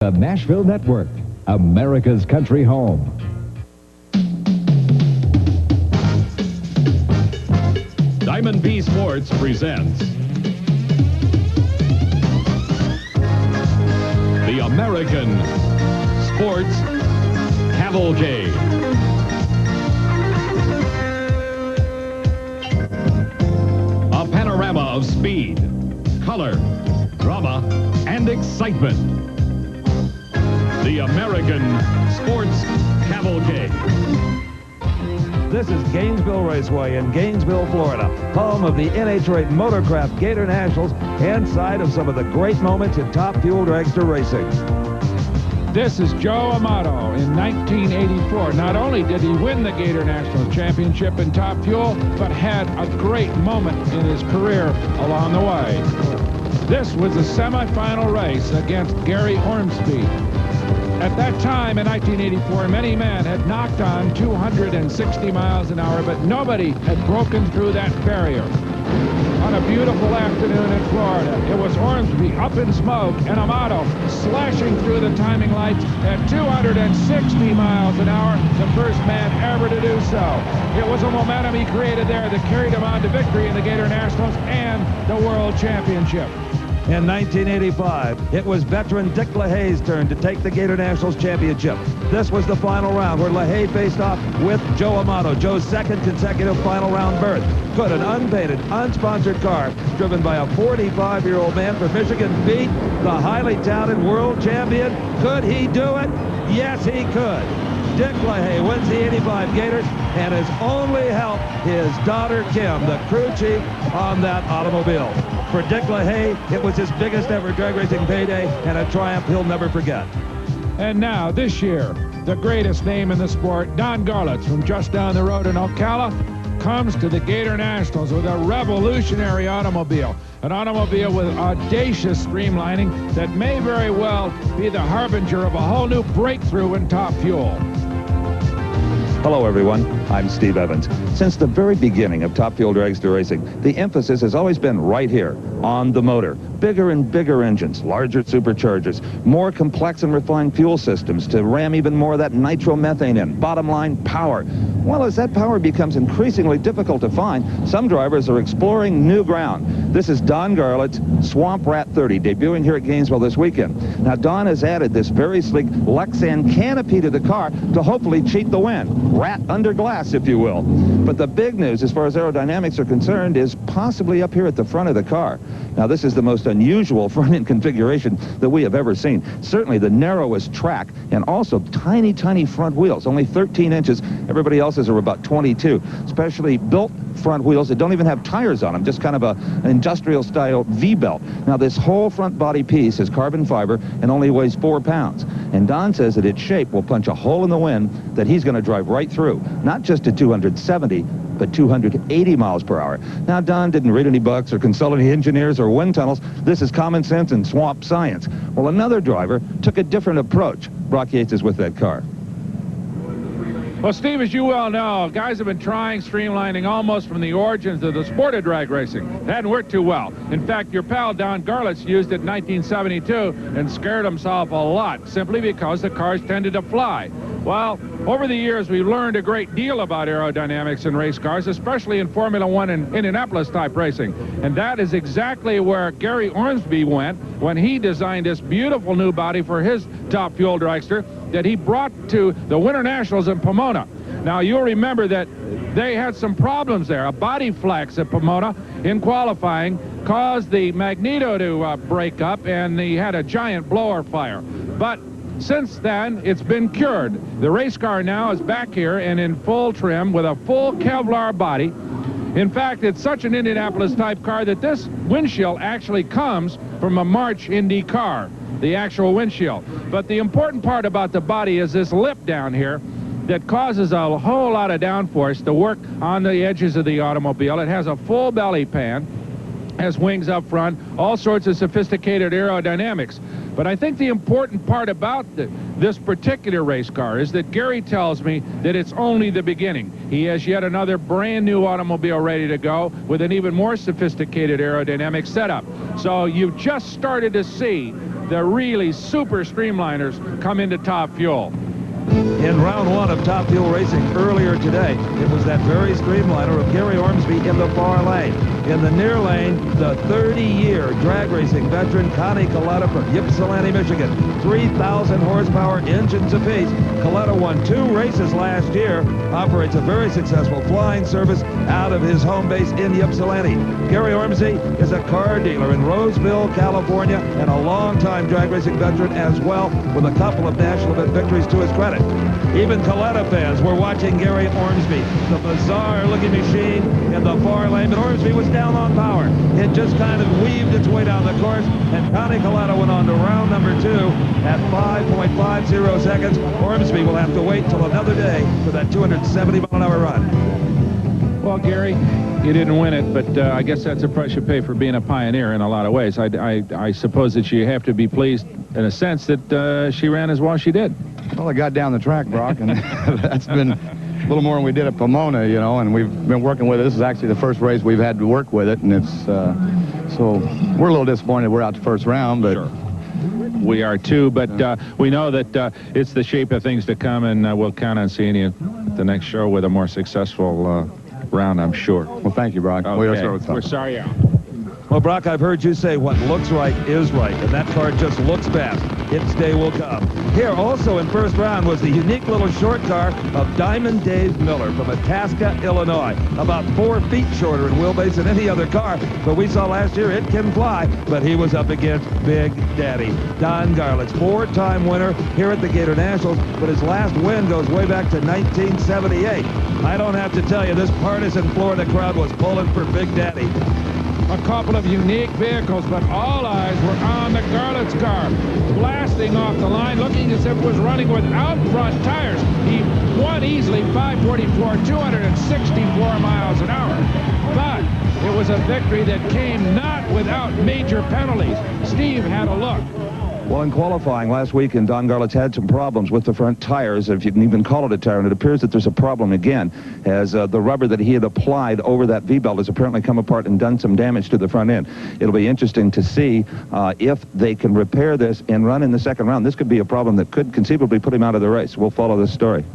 The Nashville Network, America's country home. Diamond B Sports presents the American Sports Cavalcade. A panorama of speed, color, drama, and excitement. The American Sports Cavalcade. This is Gainesville Raceway in Gainesville, Florida, home of the NHRA Motorcraft Gatornationals and site of some of the great moments in top fuel dragster racing. This is Joe Amato in 1984. Not only did he win the Gatornationals championship in top fuel, but had a great moment in his career along the way. This was a semifinal race against Gary Ormsby. At that time in 1984, many men had knocked on 260 miles an hour, but nobody had broken through that barrier. On a beautiful afternoon in Florida, it was Ormsby up in smoke and Amato slashing through the timing lights at 260 miles an hour, the first man ever to do so. It was a momentum he created there that carried him on to victory in the Gatornationals and the World Championship. In 1985, it was veteran Dick LaHaye's turn to take the Gatornationals championship. This was the final round where LaHaye faced off with Joe Amato, Joe's second consecutive final round berth. Could an unpainted, unsponsored car driven by a 45-year-old man from Michigan beat the highly touted world champion? Could he do it? Yes, he could. Dick LaHaye wins the 85 Gators and has only helped his daughter Kim, the crew chief on that automobile. For Dick LaHaye, it was his biggest ever drag racing payday and a triumph he'll never forget. And now, this year, the greatest name in the sport, Don Garlitz from just down the road in Ocala, comes to the Gatornationals with a revolutionary automobile. An automobile with audacious streamlining that may very well be the harbinger of a whole new breakthrough in top fuel. Hello, everyone. I'm Steve Evans. Since the very beginning of top fuel dragster racing, the emphasis has always been right here, on the motor. Bigger and bigger engines, larger superchargers, more complex and refined fuel systems to ram even more of that nitromethane in. Bottom line, power. Well, as that power becomes increasingly difficult to find, some drivers are exploring new ground. This is Don Garlitz, Swamp Rat 30, debuting here at Gainesville this weekend. Now, Don has added this very sleek Lexan canopy to the car to hopefully cheat the win. Rat under glass, if you will. But the big news, as far as aerodynamics are concerned, is possibly up here at the front of the car. Now, this is the most unusual front-end configuration that we have ever seen. Certainly the narrowest track, and also tiny, tiny front wheels, only 13 inches. Everybody else's are about 22. Specially built front wheels that don't even have tires on them, just kind of an industrial-style V-belt. Now, this whole front body piece is carbon fiber and only weighs 4 pounds. And Don says that its shape will punch a hole in the wind that he's going to drive right through, not just at 270, but 280 miles per hour. Now, Don didn't read any books or consult any engineers or wind tunnels. This is common sense and swamp science. Well, another driver took a different approach. Brock Yates is with that car. Well, Steve, as you well know, guys have been trying streamlining almost from the origins of the sport of drag racing. It hadn't worked too well. In fact, your pal Don Garlitz used it in 1972 and scared himself a lot, simply because the cars tended to fly. Well, over the years, we've learned a great deal about aerodynamics in race cars, especially in Formula One and Indianapolis-type racing. And that is exactly where Gary Ormsby went when he designed this beautiful new body for his top fuel dragster that he brought to the Winter Nationals in Pomona. Now, you'll remember that they had some problems there. A body flex at Pomona in qualifying caused the magneto to break up, and he had a giant blower fire. But since then, it's been cured. The race car now is back here and in full trim with a full Kevlar body. In fact, it's such an Indianapolis-type car that this windshield actually comes from a March Indy car, the actual windshield. But the important part about the body is this lip down here that causes a whole lot of downforce to work on the edges of the automobile. It has a full belly pan, has wings up front, all sorts of sophisticated aerodynamics. But I think the important part about this particular race car is that Gary tells me that it's only the beginning. He has yet another brand new automobile ready to go with an even more sophisticated aerodynamic setup. So you've just started to see the really super streamliners come into Top Fuel. In round one of Top Fuel Racing earlier today, it was that very streamliner of Gary Ormsby in the far lane. In the near lane, the 30-year drag racing veteran Connie Coletta from Ypsilanti, Michigan. 3,000 horsepower engines apiece. Coletta won 2 races last year, operates a very successful flying service out of his home base in Ypsilanti. Gary Ormsby is a car dealer in Roseville, California, and a longtime drag racing veteran as well, with a couple of national event victories to his credit. Even Coletta fans were watching Gary Ormsby, the bizarre-looking machine in the far lane, but Ormsby was down on power. It just kind of weaved its way down the course, and Connie Coletta went on to round number 2 at 5.50 seconds. Ormsby will have to wait till another day for that 270-mile-an-hour run. Well, Gary, you didn't win it, but I guess that's the price you pay for being a pioneer in a lot of ways. I suppose that you have to be pleased in a sense that she ran as well as she did. Well, I got down the track, Brock, and that's been a little more than we did at Pomona, you know, and we've been working with it. This is actually the first race we've had to work with it, and it's, so we're a little disappointed we're out the first round, but... Sure. We are too, but we know that it's the shape of things to come, and we'll count on seeing you at the next show with a more successful round, I'm sure. Well, thank you, Brock. Okay. We're sorry. Well, Brock, I've heard you say what looks right is right, and that car just looks fast. Its day will come. Here also in first round was the unique little short car of Diamond Dave Miller from Itasca, Illinois. About 4 feet shorter in wheelbase than any other car, but we saw last year it can fly, but he was up against Big Daddy. Don Garlick's 4-time winner here at the Gatornationals, but his last win goes way back to 1978. I don't have to tell you, this partisan Florida crowd was pulling for Big Daddy. A couple of unique vehicles, but all eyes were on the Garlett's car, blasting off the line, looking as if it was running without front tires. He won easily, 544, 264 miles an hour. But it was a victory that came not without major penalties. Steve had a look. Well, in qualifying last weekend, Don Garlett's had some problems with the front tires, if you can even call it a tire, and it appears that there's a problem again, as the rubber that he had applied over that V-belt has apparently come apart and done some damage to the front end. It'll be interesting to see if they can repair this and run in the second round. This could be a problem that could conceivably put him out of the race. We'll follow this story.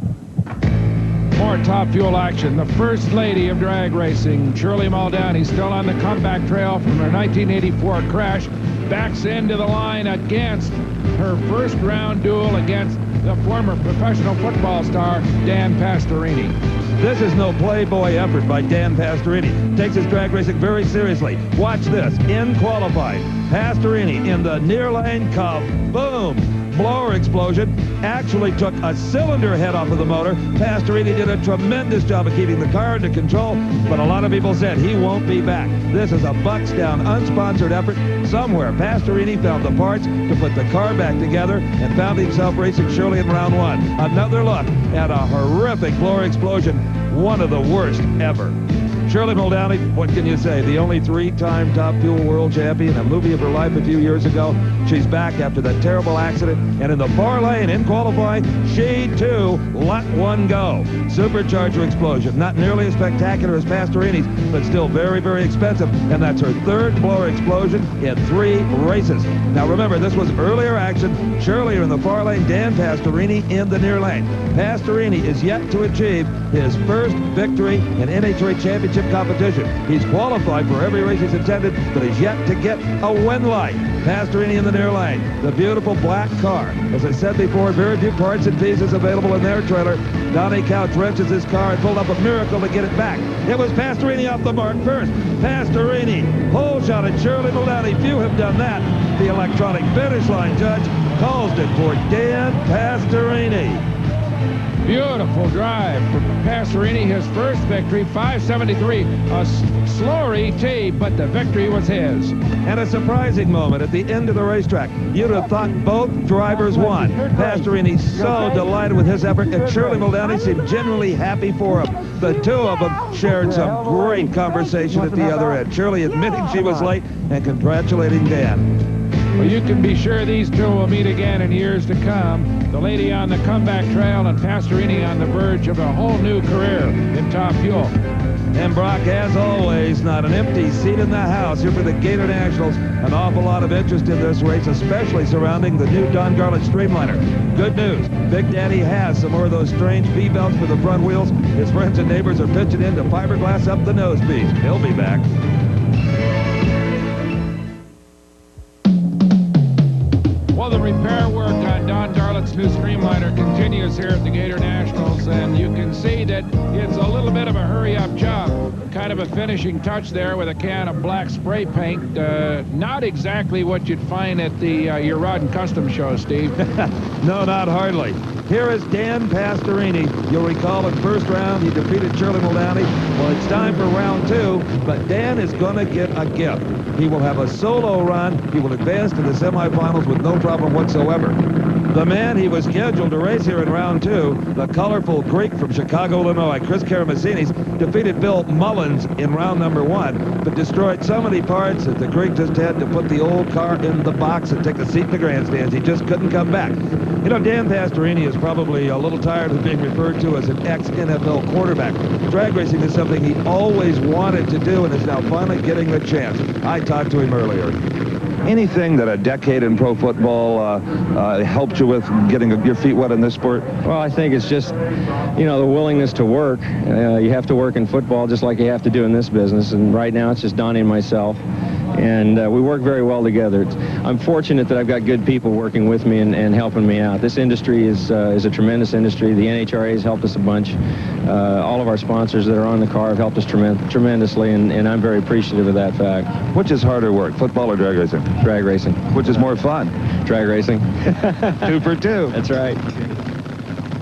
More Top Fuel action. The first lady of drag racing, Shirley Muldowney, still on the comeback trail from her 1984 crash, backs into the line against her first round duel against the former professional football star, Dan Pastorini. This is no playboy effort by Dan Pastorini. Takes his drag racing very seriously. Watch this. In qualifying, Pastorini in the near lane, kaboom! Blower explosion. Actually took a cylinder head off of the motor. Pastorini did a tremendous job of keeping the car under control, but a lot of people said he won't be back. This is a bucks down, unsponsored effort. Somewhere, Pastorini found the parts to put the car back together and found himself racing Shirley in round 1. Another look at a horrific blower explosion, one of the worst ever. Shirley Muldowney, what can you say? The only 3-time Top Fuel world champion, a movie of her life a few years ago. She's back after that terrible accident, and in the far lane in qualifying, she too let one go. Supercharger explosion, not nearly as spectacular as Pastorini's, but still very, very expensive, and that's her 3rd blower explosion in 3 races. Now remember, this was earlier action. Shirley in the far lane, Dan Pastorini in the near lane. Pastorini is yet to achieve his first victory in NHRA championship competition. He's qualified for every race he's attended, but he's yet to get a win light. Pastorini in the near lane. The beautiful black car. As I said before, very few parts and pieces available in their trailer. Donnie Couch wrenches his car and pulled up a miracle to get it back. It was Pastorini off the mark first. Pastorini, whole shot at Shirley Muldowney. Few have done that. The electronic finish line judge calls it for Dan Pastorini. Beautiful drive for Pastorini, his first victory, 573. A slow ET, but the victory was his. And a surprising moment at the end of the racetrack. You'd have thought both drivers won. Pastorini so delighted with his effort, and Shirley Muldowney seemed genuinely happy for him. The two of them shared some great conversation at the other end. Shirley admitting she was late and congratulating Dan. Well, you can be sure these two will meet again in years to come. The lady on the comeback trail and Pastorini on the verge of a whole new career in Top Fuel. And Brock, as always, not an empty seat in the house here for the Gatornationals. An awful lot of interest in this race, especially surrounding the new Don Garlits Streamliner. Good news, Big Daddy has some more of those strange V-belts for the front wheels. His friends and neighbors are pitching into fiberglass up the nose piece. He'll be back. Well, the repair work on Don Garlits' new Streamliner continues here at the Gatornationals, and you can see that it's a little bit of a hurry-up job. Kind of a finishing touch there with a can of black spray paint. Not exactly what you'd find at the your Rod and Custom show, Steve. No, not hardly. Here is Dan Pastorini. You'll recall in first round he defeated Shirley Muldowney. Well, it's time for round 2, but Dan is going to get a gift. He will have a solo run. He will advance to the semifinals with no problem whatsoever. The man he was scheduled to race here in round 2, the colorful Greek from Chicago, Illinois, Chris Karamessinis, defeated Bill Mullins in round number 1, but destroyed so many parts that the Greek just had to put the old car in the box and take a seat in the grandstands. He just couldn't come back. You know, Dan Pastorini is probably a little tired of being referred to as an ex-NFL quarterback. Drag racing is something he always wanted to do and is now finally getting the chance. I talked to him earlier. Anything that a decade in pro football helped you with getting your feet wet in this sport? Well, I think it's just, you know, the willingness to work. You have to work in football just like you have to do in this business, and right now it's just Donnie and myself. And we work very well together. I'm fortunate that I've got good people working with me and helping me out. This industry is a tremendous industry. The NHRA has helped us a bunch. All of our sponsors that are on the car have helped us tremendously, and I'm very appreciative of that fact. Which is harder work, football or drag racing? Drag racing. Which is more fun? Drag racing. 2 for 2. That's right.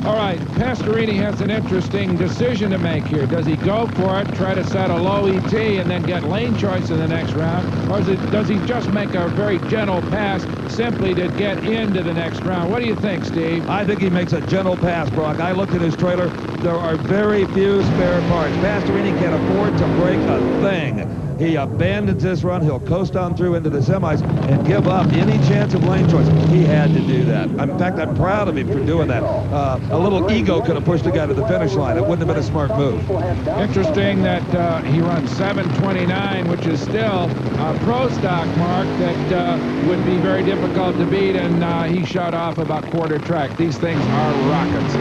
All right, Pastorini has an interesting decision to make here. Does he go for it, try to set a low ET, and then get lane choice in the next round? Or does he just make a very gentle pass simply to get into the next round? What do you think, Steve? I think he makes a gentle pass, Brock. I looked at his trailer. There are very few spare parts. Pastorini can't afford to break a thing. He abandons this run. He'll coast on through into the semis and give up any chance of lane choice. He had to do that. In fact, I'm proud of him for doing that. A little ego could have pushed the guy to the finish line. It wouldn't have been a smart move. Interesting that he runs 7:29, which is still a pro stock mark that would be very difficult to beat, and he shut off about quarter track. These things are rockets.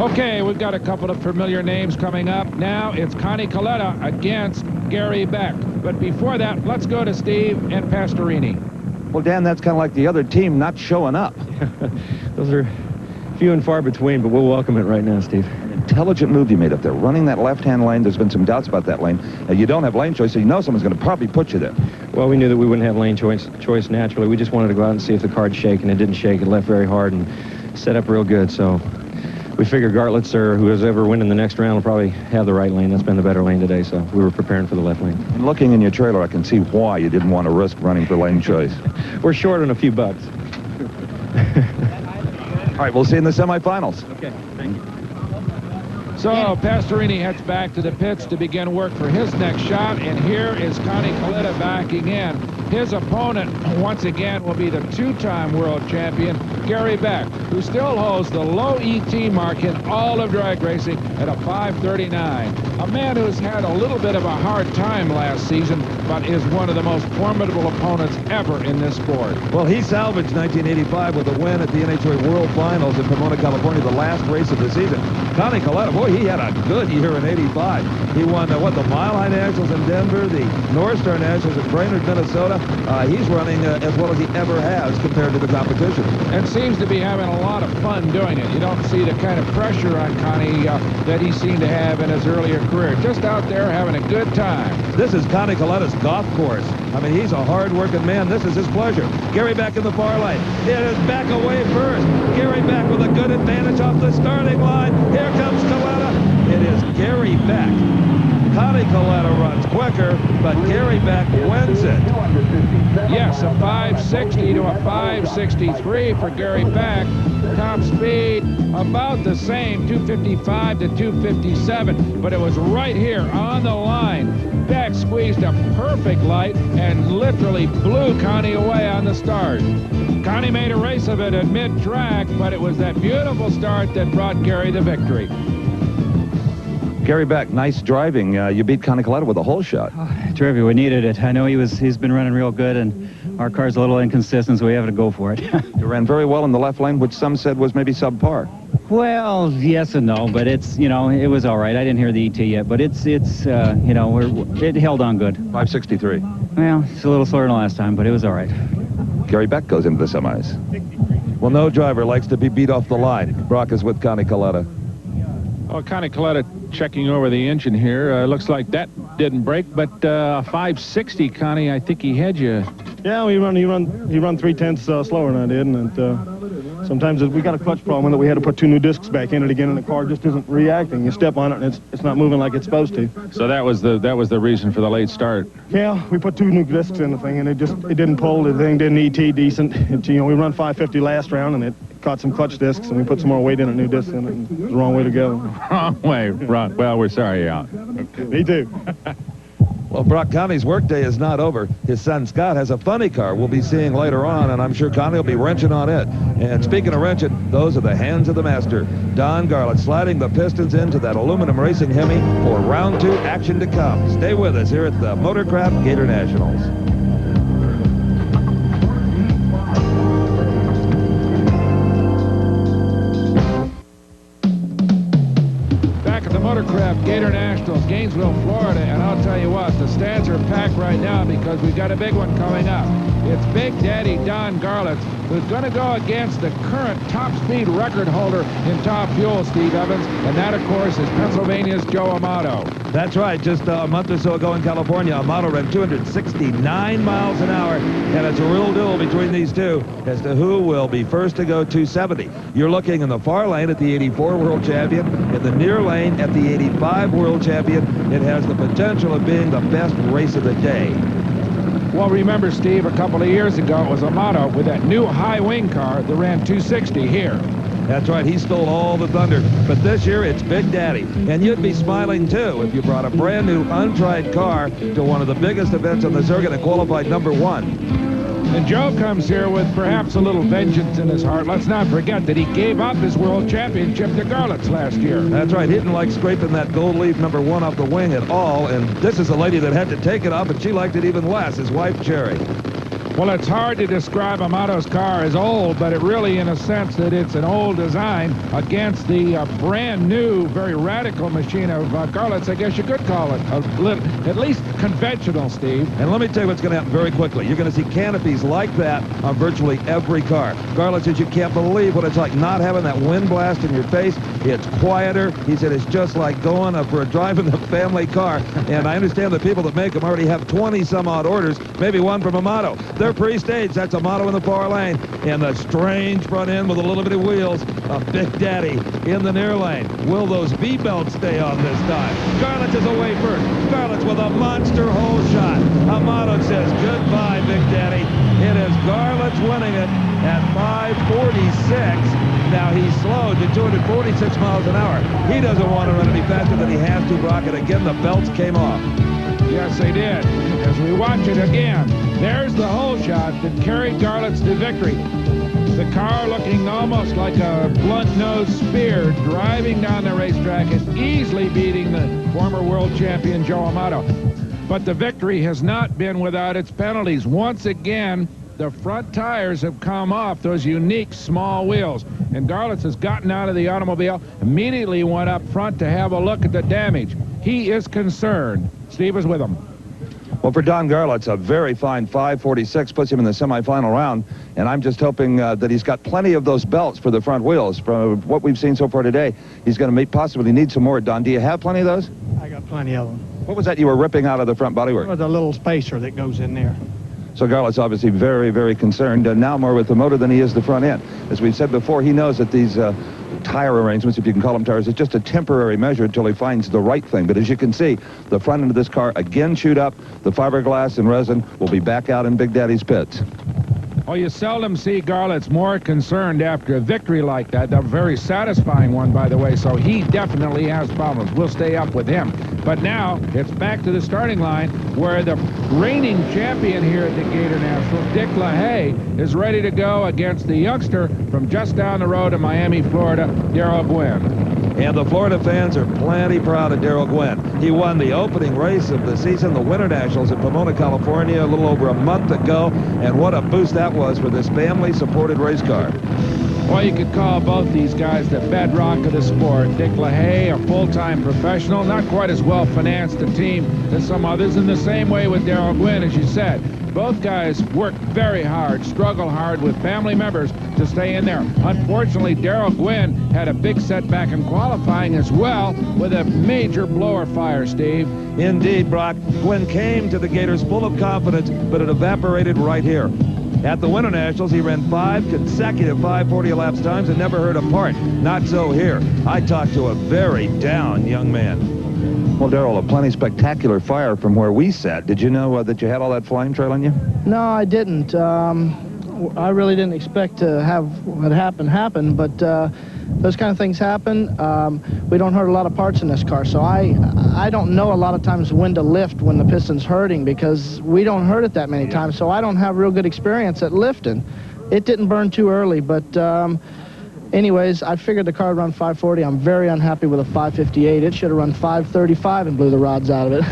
Okay, we've got a couple of familiar names coming up. Now it's Connie Coletta against Gary Beck. But before that, let's go to Steve and Pastorini. Well, Dan, that's kind of like the other team not showing up. Those are few and far between, but we'll welcome it right now, Steve. An intelligent move you made up there, running that left-hand lane. There's been some doubts about that lane. You don't have lane choice, so you know someone's going to probably put you there. Well, we knew that we wouldn't have lane choice naturally. We just wanted to go out and see if the car'd shake, and it didn't shake. It left very hard and set up real good, so we figured Garlits or whoever's ever winning the next round will probably have the right lane. That's been the better lane today, so we were preparing for the left lane. And looking in your trailer, I can see why you didn't want to risk running for lane choice. We're short on a few bucks. All right, we'll see you in the semifinals. Okay, thank you. So Pastorini heads back to the pits to begin work for his next shot, and here is Connie Coletta backing in. His opponent, once again, will be the 2-time world champion, Gary Beck, who still holds the low ET mark in all of drag racing at a 5:39. A man who's had a little bit of a hard time last season, but is one of the most formidable opponents ever in this sport. Well, he salvaged 1985 with a win at the NHRA World Finals in Pomona, California, the last race of the season. Connie Coletta, boy, he had a good year in '85. He won, the Mile High Nationals in Denver, the North Star Nationals in Brainerd, Minnesota. He's running as well as he ever has compared to the competition. And seems to be having a lot of fun doing it. You don't see the kind of pressure on Connie that he seemed to have in his earlier career. Just out there having a good time. This is Connie Coletta's golf course. I mean, he's a hard-working man. This is his pleasure. Gary Beck in the far lane. It is Beck away first. Gary Beck with a good advantage off the starting line. Here comes Coletta. It is Gary Beck. Connie Coletta runs quicker, but Gary Beck wins it. Yes, a 560 to a 563 for Gary Beck. Top speed about the same, 255 to 257, but it was right here on the line. Beck squeezed a perfect light and literally blew Connie away on the start. Connie made a race of it at mid-track, but it was that beautiful start that brought Gary the victory. Gary Beck, nice driving. You beat Connie Coletta with a hole shot. Terrific. We needed it. I know he's been running real good, and our car's a little inconsistent, so we have to go for it. You ran very well in the left lane, which some said was maybe subpar. Well, yes and no, but it's, you know, it was all right. I didn't hear the ET yet, but it's you know, it held on good. 563. Well, it's a little slower than last time, but it was all right. Gary Beck goes into the semis. Well, no driver likes to be beat off the line. Brock is with Connie Coletta. Oh, Connie Coletta checking over the engine here. Looks like that didn't break, but 560, Connie, I think he had you. Yeah, he run 3/10 slower than I did, and sometimes we got a clutch problem that we had to put 2 new discs back in it again, and the car just isn't reacting. You step on it, and it's not moving like it's supposed to. So that was the reason for the late start. Yeah, we put 2 new discs in the thing, and it didn't pull. The thing didn't ET decent. You know, we run 550 last round, and it caught some clutch discs, and we put some more weight in it, new discs in it, and it was the wrong way to go. Wrong way, wrong. Well, we're sorry you're out. Okay. Me too. Well, Brock, Connie's workday is not over. His son Scott has a funny car we'll be seeing later on, and I'm sure Connie will be wrenching on it. And speaking of wrenching, those are the hands of the master. Don Garlett sliding the pistons into that aluminum racing Hemi for round 2 action to come. Stay with us here at the Motorcraft Gatornationals. Motorcraft Gatornationals, Gainesville, Florida, and I'll tell you what, the stands are packed right now because we've got a big one coming up. It's Big Daddy Don Garlett, who's going to go against the current top speed record holder in Top Fuel, Steve Evans, and that, of course, is Pennsylvania's Joe Amato. That's right. Just a month or so ago in California, Amato ran 269 miles an hour, and it's a real duel between these two as to who will be first to go 270. You're looking in the far lane at the 84 world champion, in the near lane at the 85 world champion. It has the potential of being the best race of the day. Well, remember, Steve, a couple of years ago, it was Amato with that new high-wing car that ran 260 here. That's right, he stole all the thunder. But this year, it's Big Daddy. And you'd be smiling, too, if you brought a brand-new, untried car to one of the biggest events on the circuit and qualified #1. And Joe comes here with perhaps a little vengeance in his heart. Let's not forget that he gave up his world championship to Garlett's last year. That's right. He didn't like scraping that gold leaf #1 off the wing at all. And this is a lady that had to take it off, and she liked it even less, his wife, Cherry. Well, it's hard to describe Amato's car as old, but it really, in a sense, that it's an old design against the brand new, very radical machine of Garlett's. I guess you could call it at least conventional, Steve. And let me tell you what's going to happen very quickly. You're going to see canopies like that on virtually every car. Garlett says you can't believe what it's like not having that wind blast in your face. It's quieter. He said it's just like going for a drive in the family car. And I understand the people that make them already have 20-some-odd orders, maybe one from Amato. They're pre-staged. That's Amato in the far lane. And the strange front end with a little bit of wheels of Big Daddy in the near lane. Will those V-belts stay on this time? Garlett is away first. Garlett with a monster hole shot. Amato says goodbye, Big Daddy. It is Garlett's winning it at 5:46. Now he's slowed to 246 miles an hour. He doesn't want to run any faster than he has to, Brock. And again, the belts came off. Yes, they did. As we watch it again, there's the hole shot that carried Garlett's to victory. The car looking almost like a blunt-nosed spear driving down the racetrack and easily beating the former world champion Joe Amato. But the victory has not been without its penalties. Once again, the front tires have come off those unique small wheels. And Garlett has gotten out of the automobile, immediately went up front to have a look at the damage. He is concerned. Steve is with him. Well, for Don Garlett, a very fine 5:46 puts him in the semifinal round, and I'm just hoping that he's got plenty of those belts for the front wheels. From what we've seen so far today, he's going to possibly need some more. Don, do you have plenty of those? I got plenty of them. What was that you were ripping out of the front bodywork? With a little spacer that goes in there. So Garlett's obviously very, very concerned, now more with the motor than he is the front end. As we've said before, he knows that these tire arrangements, if you can call them tires, is just a temporary measure until he finds the right thing. But as you can see, the front end of this car again chewed up. The fiberglass and resin will be back out in Big Daddy's pits. Well, you seldom see Garlett's more concerned after a victory like that. A very satisfying one, by the way, so he definitely has problems. We'll stay up with him. But now it's back to the starting line where the reigning champion here at the Gatornationals, Dick LaHaye, is ready to go against the youngster from just down the road in Miami, Florida, Darrell Gwynn. And the Florida fans are plenty proud of Darrell Gwynn. He won the opening race of the season, the Winter Nationals in Pomona, California, a little over a month ago. And what a boost that was for this family-supported race car. Well, you could call both these guys the bedrock of the sport. Dick LaHaye, a full-time professional, not quite as well-financed a team as some others, in the same way with Darrell Gwynn, as you said. Both guys work very hard, struggle hard with family members to stay in there. Unfortunately, Darrell Gwynn had a big setback in qualifying as well with a major blower fire, Steve. Indeed, Brock. Gwynn came to the Gators full of confidence, but it evaporated right here. At the Winter Nationals, he ran 5 consecutive 540 laps times and never heard a part. Not so here. I talked to a very down young man. Well, Darrell, a plenty spectacular fire from where we sat. Did you know that you had all that flame trailing you? No, I didn't. I really didn't expect to have what happened happen, but those kind of things happen. We don't hurt a lot of parts in this car, so I don't know a lot of times when to lift when the piston's hurting, because we don't hurt it that many times, so I don't have real good experience at lifting. It didn't burn too early, but anyways, I figured the car would run 540. I'm very unhappy with a 558. It should have run 535 and blew the rods out of it.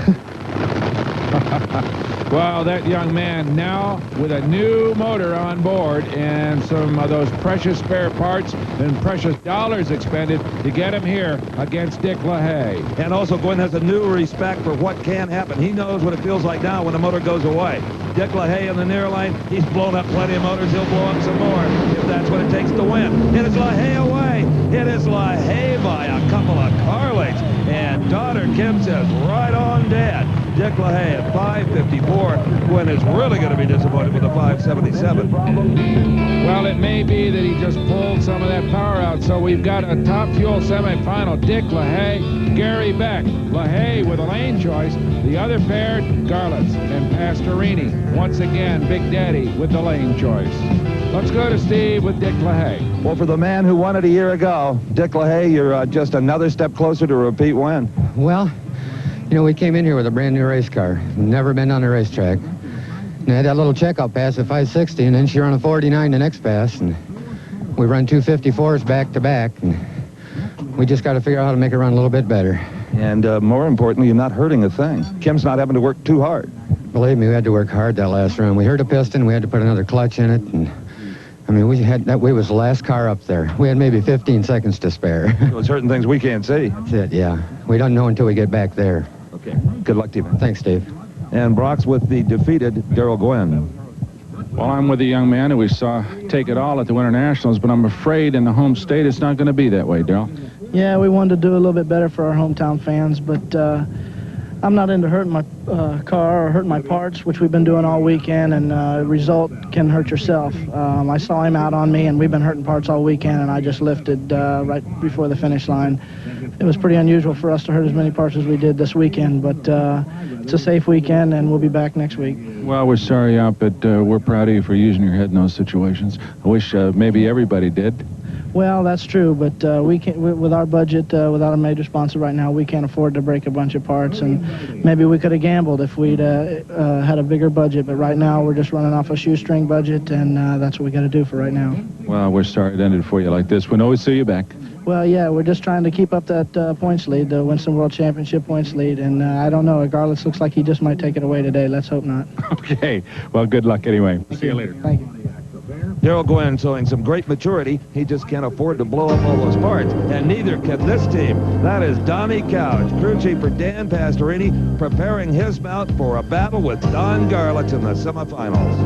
Well, that young man now with a new motor on board and some of those precious spare parts and precious dollars expended to get him here against Dick LaHaye. And also, Gwynn has a new respect for what can happen. He knows what it feels like now when the motor goes away. Dick LaHaye in the near line, he's blown up plenty of motors. He'll blow up some more if that's what it takes to win. It is LaHaye away. It is LaHaye by a couple of car lengths. And daughter Kim says, right on, Dad. Dick LaHaye at 554. Gwynn is really going to be disappointed with a 577. Well, it may be that he just pulled some of that power out. So we've got a top fuel semifinal. Dick LaHaye, Gary Beck. LaHaye with a lane choice. The other pair, Garlitz and Pastorini. Once again, Big Daddy with the lane choice. Let's go to Steve with Dick LaHaye. Well, for the man who won it a year ago, Dick LaHaye, you're just another step closer to a repeat win. Well, you know, we came in here with a brand new race car. Never been on a racetrack. And I had that little checkout pass at 560, and then she ran a 49 the next pass, and we run 254s back to back, and we just got to figure out how to make it run a little bit better. And more importantly, you're not hurting a thing. Kim's not having to work too hard. Believe me, we had to work hard that last run. We hurt a piston, we had to put another clutch in it, and I mean, we was the last car up there. We had maybe 15 seconds to spare. It was hurting things we can't see. That's it, yeah. We don't know until we get back there. Okay. Good luck to you, man. Thanks, Steve. And Brock's with the defeated Darrell Gwynn. Well, I'm with a young man who we saw take it all at the Winter Nationals, but I'm afraid in the home state it's not going to be that way, Darrell. Yeah, we wanted to do a little bit better for our hometown fans, but I'm not into hurting my car or hurting my parts, which we've been doing all weekend, and result can hurt yourself. I saw him out on me, and we've been hurting parts all weekend, and I just lifted right before the finish line. It was pretty unusual for us to hurt as many parts as we did this weekend, but it's a safe weekend, and we'll be back next week. Well, we're sorry out, but we're proud of you for using your head in those situations. I wish maybe everybody did. Well, that's true, but we can't, with our budget, without a major sponsor right now, we can't afford to break a bunch of parts, and maybe we could have gambled if we'd had a bigger budget, but right now we're just running off a shoestring budget, and that's what we got to do for right now. Well, we're sorry it ended for you like this. We'll always see you back. Well, yeah, we're just trying to keep up that points lead, the Winston World Championship points lead, and I don't know, Garlitz looks like he just might take it away today. Let's hope not. Okay, well, good luck anyway. See you later. Thank you. Darrell Gwynn showing some great maturity. He just can't afford to blow up all those parts, and neither can this team. That is Donnie Couch, crew chief for Dan Pastorini, preparing his mount for a battle with Don Garlitz in the semifinals.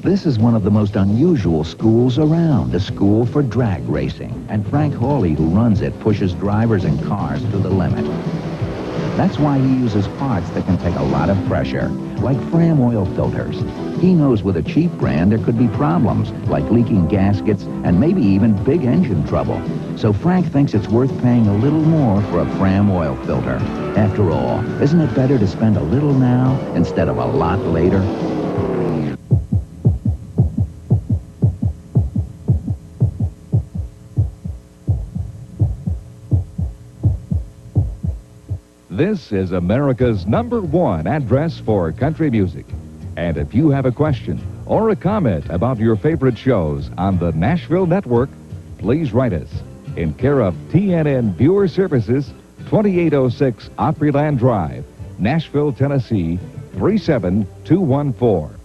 This is one of the most unusual schools around, a school for drag racing. And Frank Hawley, who runs it, pushes drivers and cars to the limit. That's why he uses parts that can take a lot of pressure, like Fram oil filters. He knows with a cheap brand there could be problems, like leaking gaskets and maybe even big engine trouble. So Frank thinks it's worth paying a little more for a Fram oil filter. After all, isn't it better to spend a little now instead of a lot later? This is America's #1 address for country music. And if you have a question or a comment about your favorite shows on the Nashville Network, please write us in care of TNN Viewer Services, 2806 Opryland Drive, Nashville, Tennessee, 37214.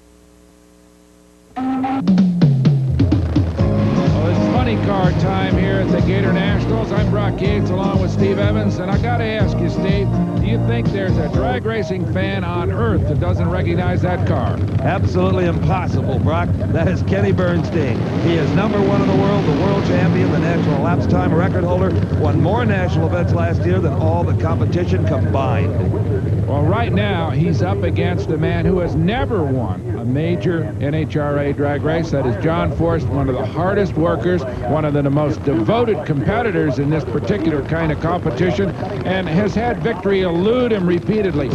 Car time here at the Gatornationals. I'm Brock Yates along with Steve Evans, and I got to ask you, Steve, do you think there's a drag racing fan on earth that doesn't recognize that car? Absolutely impossible, Brock. That is Kenny Bernstein. He is #1 in the world champion, the national lapse time record holder, won more national events last year than all the competition combined. Well, right now, he's up against a man who has never won a major NHRA drag race. That is John Force, one of the hardest workers, one of the most devoted competitors in this particular kind of competition, and has had victory elude him repeatedly.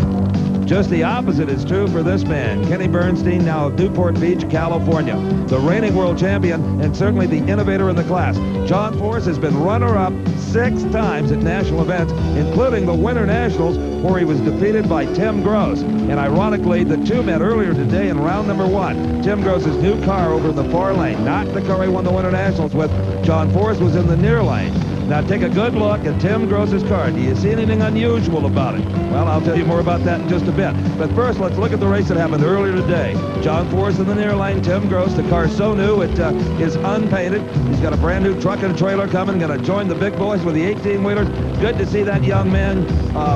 Just the opposite is true for this man, Kenny Bernstein, now of Newport Beach, California. The reigning world champion and certainly the innovator in the class. John Force has been runner-up 6 times at national events, including the Winter Nationals, where he was defeated by Tim Gross. And ironically, the two met earlier today in round number 1. Tim Gross's new car over in the far lane, not the car he won the Winter Nationals with. John Force was in the near lane. Now take a good look at Tim Gross's car. Do you see anything unusual about it? Well, I'll tell you more about that in just a bit. But first, let's look at the race that happened earlier today. John Force in the near lane, Tim Gross. The car's so new, it is unpainted. He's got a brand new truck and trailer coming, going to join the big boys with the 18-wheelers. Good to see that young man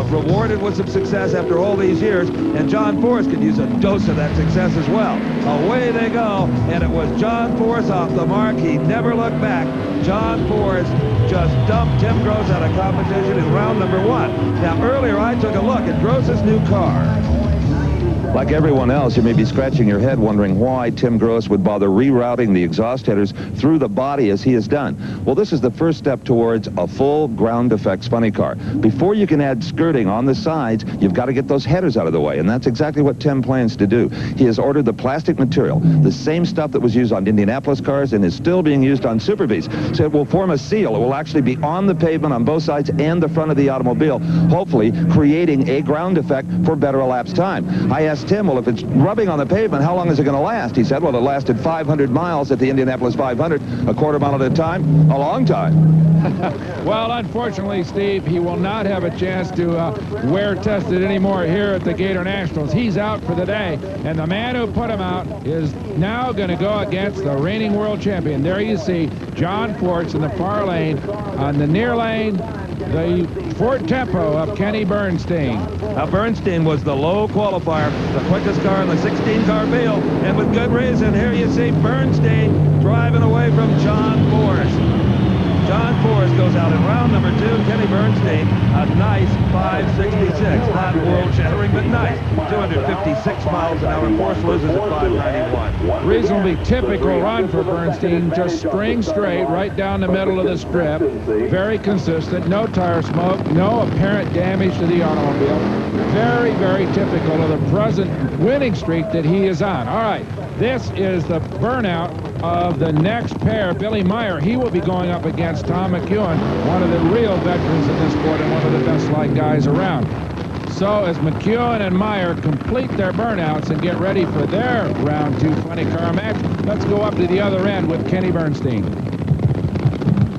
rewarded with some success after all these years. And John Force could use a dose of that success as well. Away they go, and it was John Force off the mark. He never looked back. John Force just dumped Tim Gross out of competition in round number 1. Now, earlier I took a look at Gross's new car. Like everyone else, you may be scratching your head wondering why Tim Gross would bother rerouting the exhaust headers through the body as he has done. Well, this is the first step towards a full ground effects funny car. Before you can add skirting on the sides, you've got to get those headers out of the way, and that's exactly what Tim plans to do. He has ordered the plastic material, the same stuff that was used on Indianapolis cars and is still being used on Super Bs. So it will form a seal. It will actually be on the pavement on both sides and the front of the automobile, hopefully creating a ground effect for better elapsed time. I asked Tim, well, if it's rubbing on the pavement, how long is it going to last? He said, well, it lasted 500 miles at the Indianapolis 500, a quarter mile at a time, a long time. Well, unfortunately, Steve, he will not have a chance to wear tested anymore here at the Gatornationals. He's out for the day, and the man who put him out is now going to go against the reigning world champion. There you see John Force in the far lane. On the near lane, the Ford Tempo of Kenny Bernstein. Now, Bernstein was the low qualifier, the quickest car in the 16-car field, and with good reason. Here you see Bernstein driving away from John Force. John Force goes out in round number 2. Kenny Bernstein, a nice 566. Not world-shattering, but nice. 256 miles an hour. Force loses at 591. Reasonably typical run for Bernstein. Just string straight right down the middle of the strip. Very consistent. No tire smoke. No apparent damage to the automobile. Very, very typical of the present winning streak that he is on. All right. This is the burnout of the next pair, Billy Meyer. He will be going up against Tom McEwen, one of the real veterans in this sport and one of the best-liked guys around. So as McEwen and Meyer complete their burnouts and get ready for their round 2 funny car match, let's go up to the other end with Kenny Bernstein.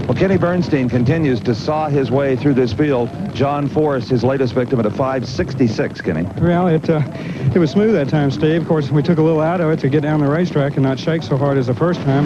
Well, Kenny Bernstein continues to saw his way through this field. John Force, his latest victim, at a 566, Kenny. Well, it was smooth that time, Steve. Of course, we took a little out of it to get down the racetrack and not shake so hard as the first time.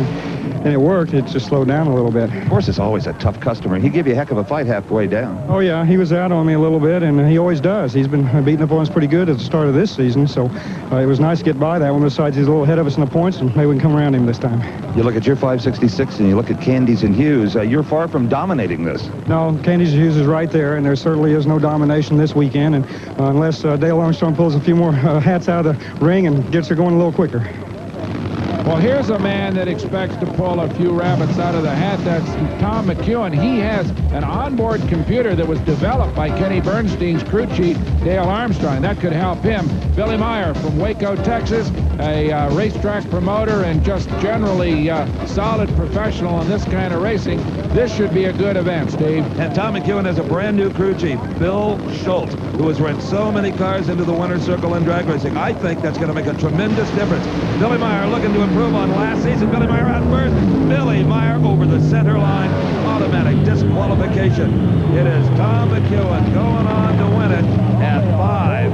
And it worked. It just slowed down a little bit. Force is always a tough customer. He gave you a heck of a fight halfway down. Oh, yeah. He was out on me a little bit, and he always does. He's been beating up on us pretty good at the start of this season, so it was nice to get by that one. Besides, he's a little ahead of us in the points, and maybe we can come around him this time. You look at your 566, and you look at Candies and Hughes. You're far from dominating this. No, Candies and Hughes is right there, and there certainly is no domination this weekend, and unless Dale Armstrong pulls a few more hats out of the ring and gets her going a little quicker. Well, here's a man that expects to pull a few rabbits out of the hat. That's Tom McEwen. He has an onboard computer that was developed by Kenny Bernstein's crew chief, Dale Armstrong. That could help him. Billy Meyer from Waco, Texas, a racetrack promoter and just generally solid professional in this kind of racing. This should be a good event, Steve. And Tom McEwen has a brand new crew chief, Bill Schultz, who has run so many cars into the winner's circle in drag racing. I think that's going to make a tremendous difference. Billy Meyer looking to improve on last season. Billy Meyer out first. Billy Meyer over the center line. qualification. It is Tom McEwen going on to win it at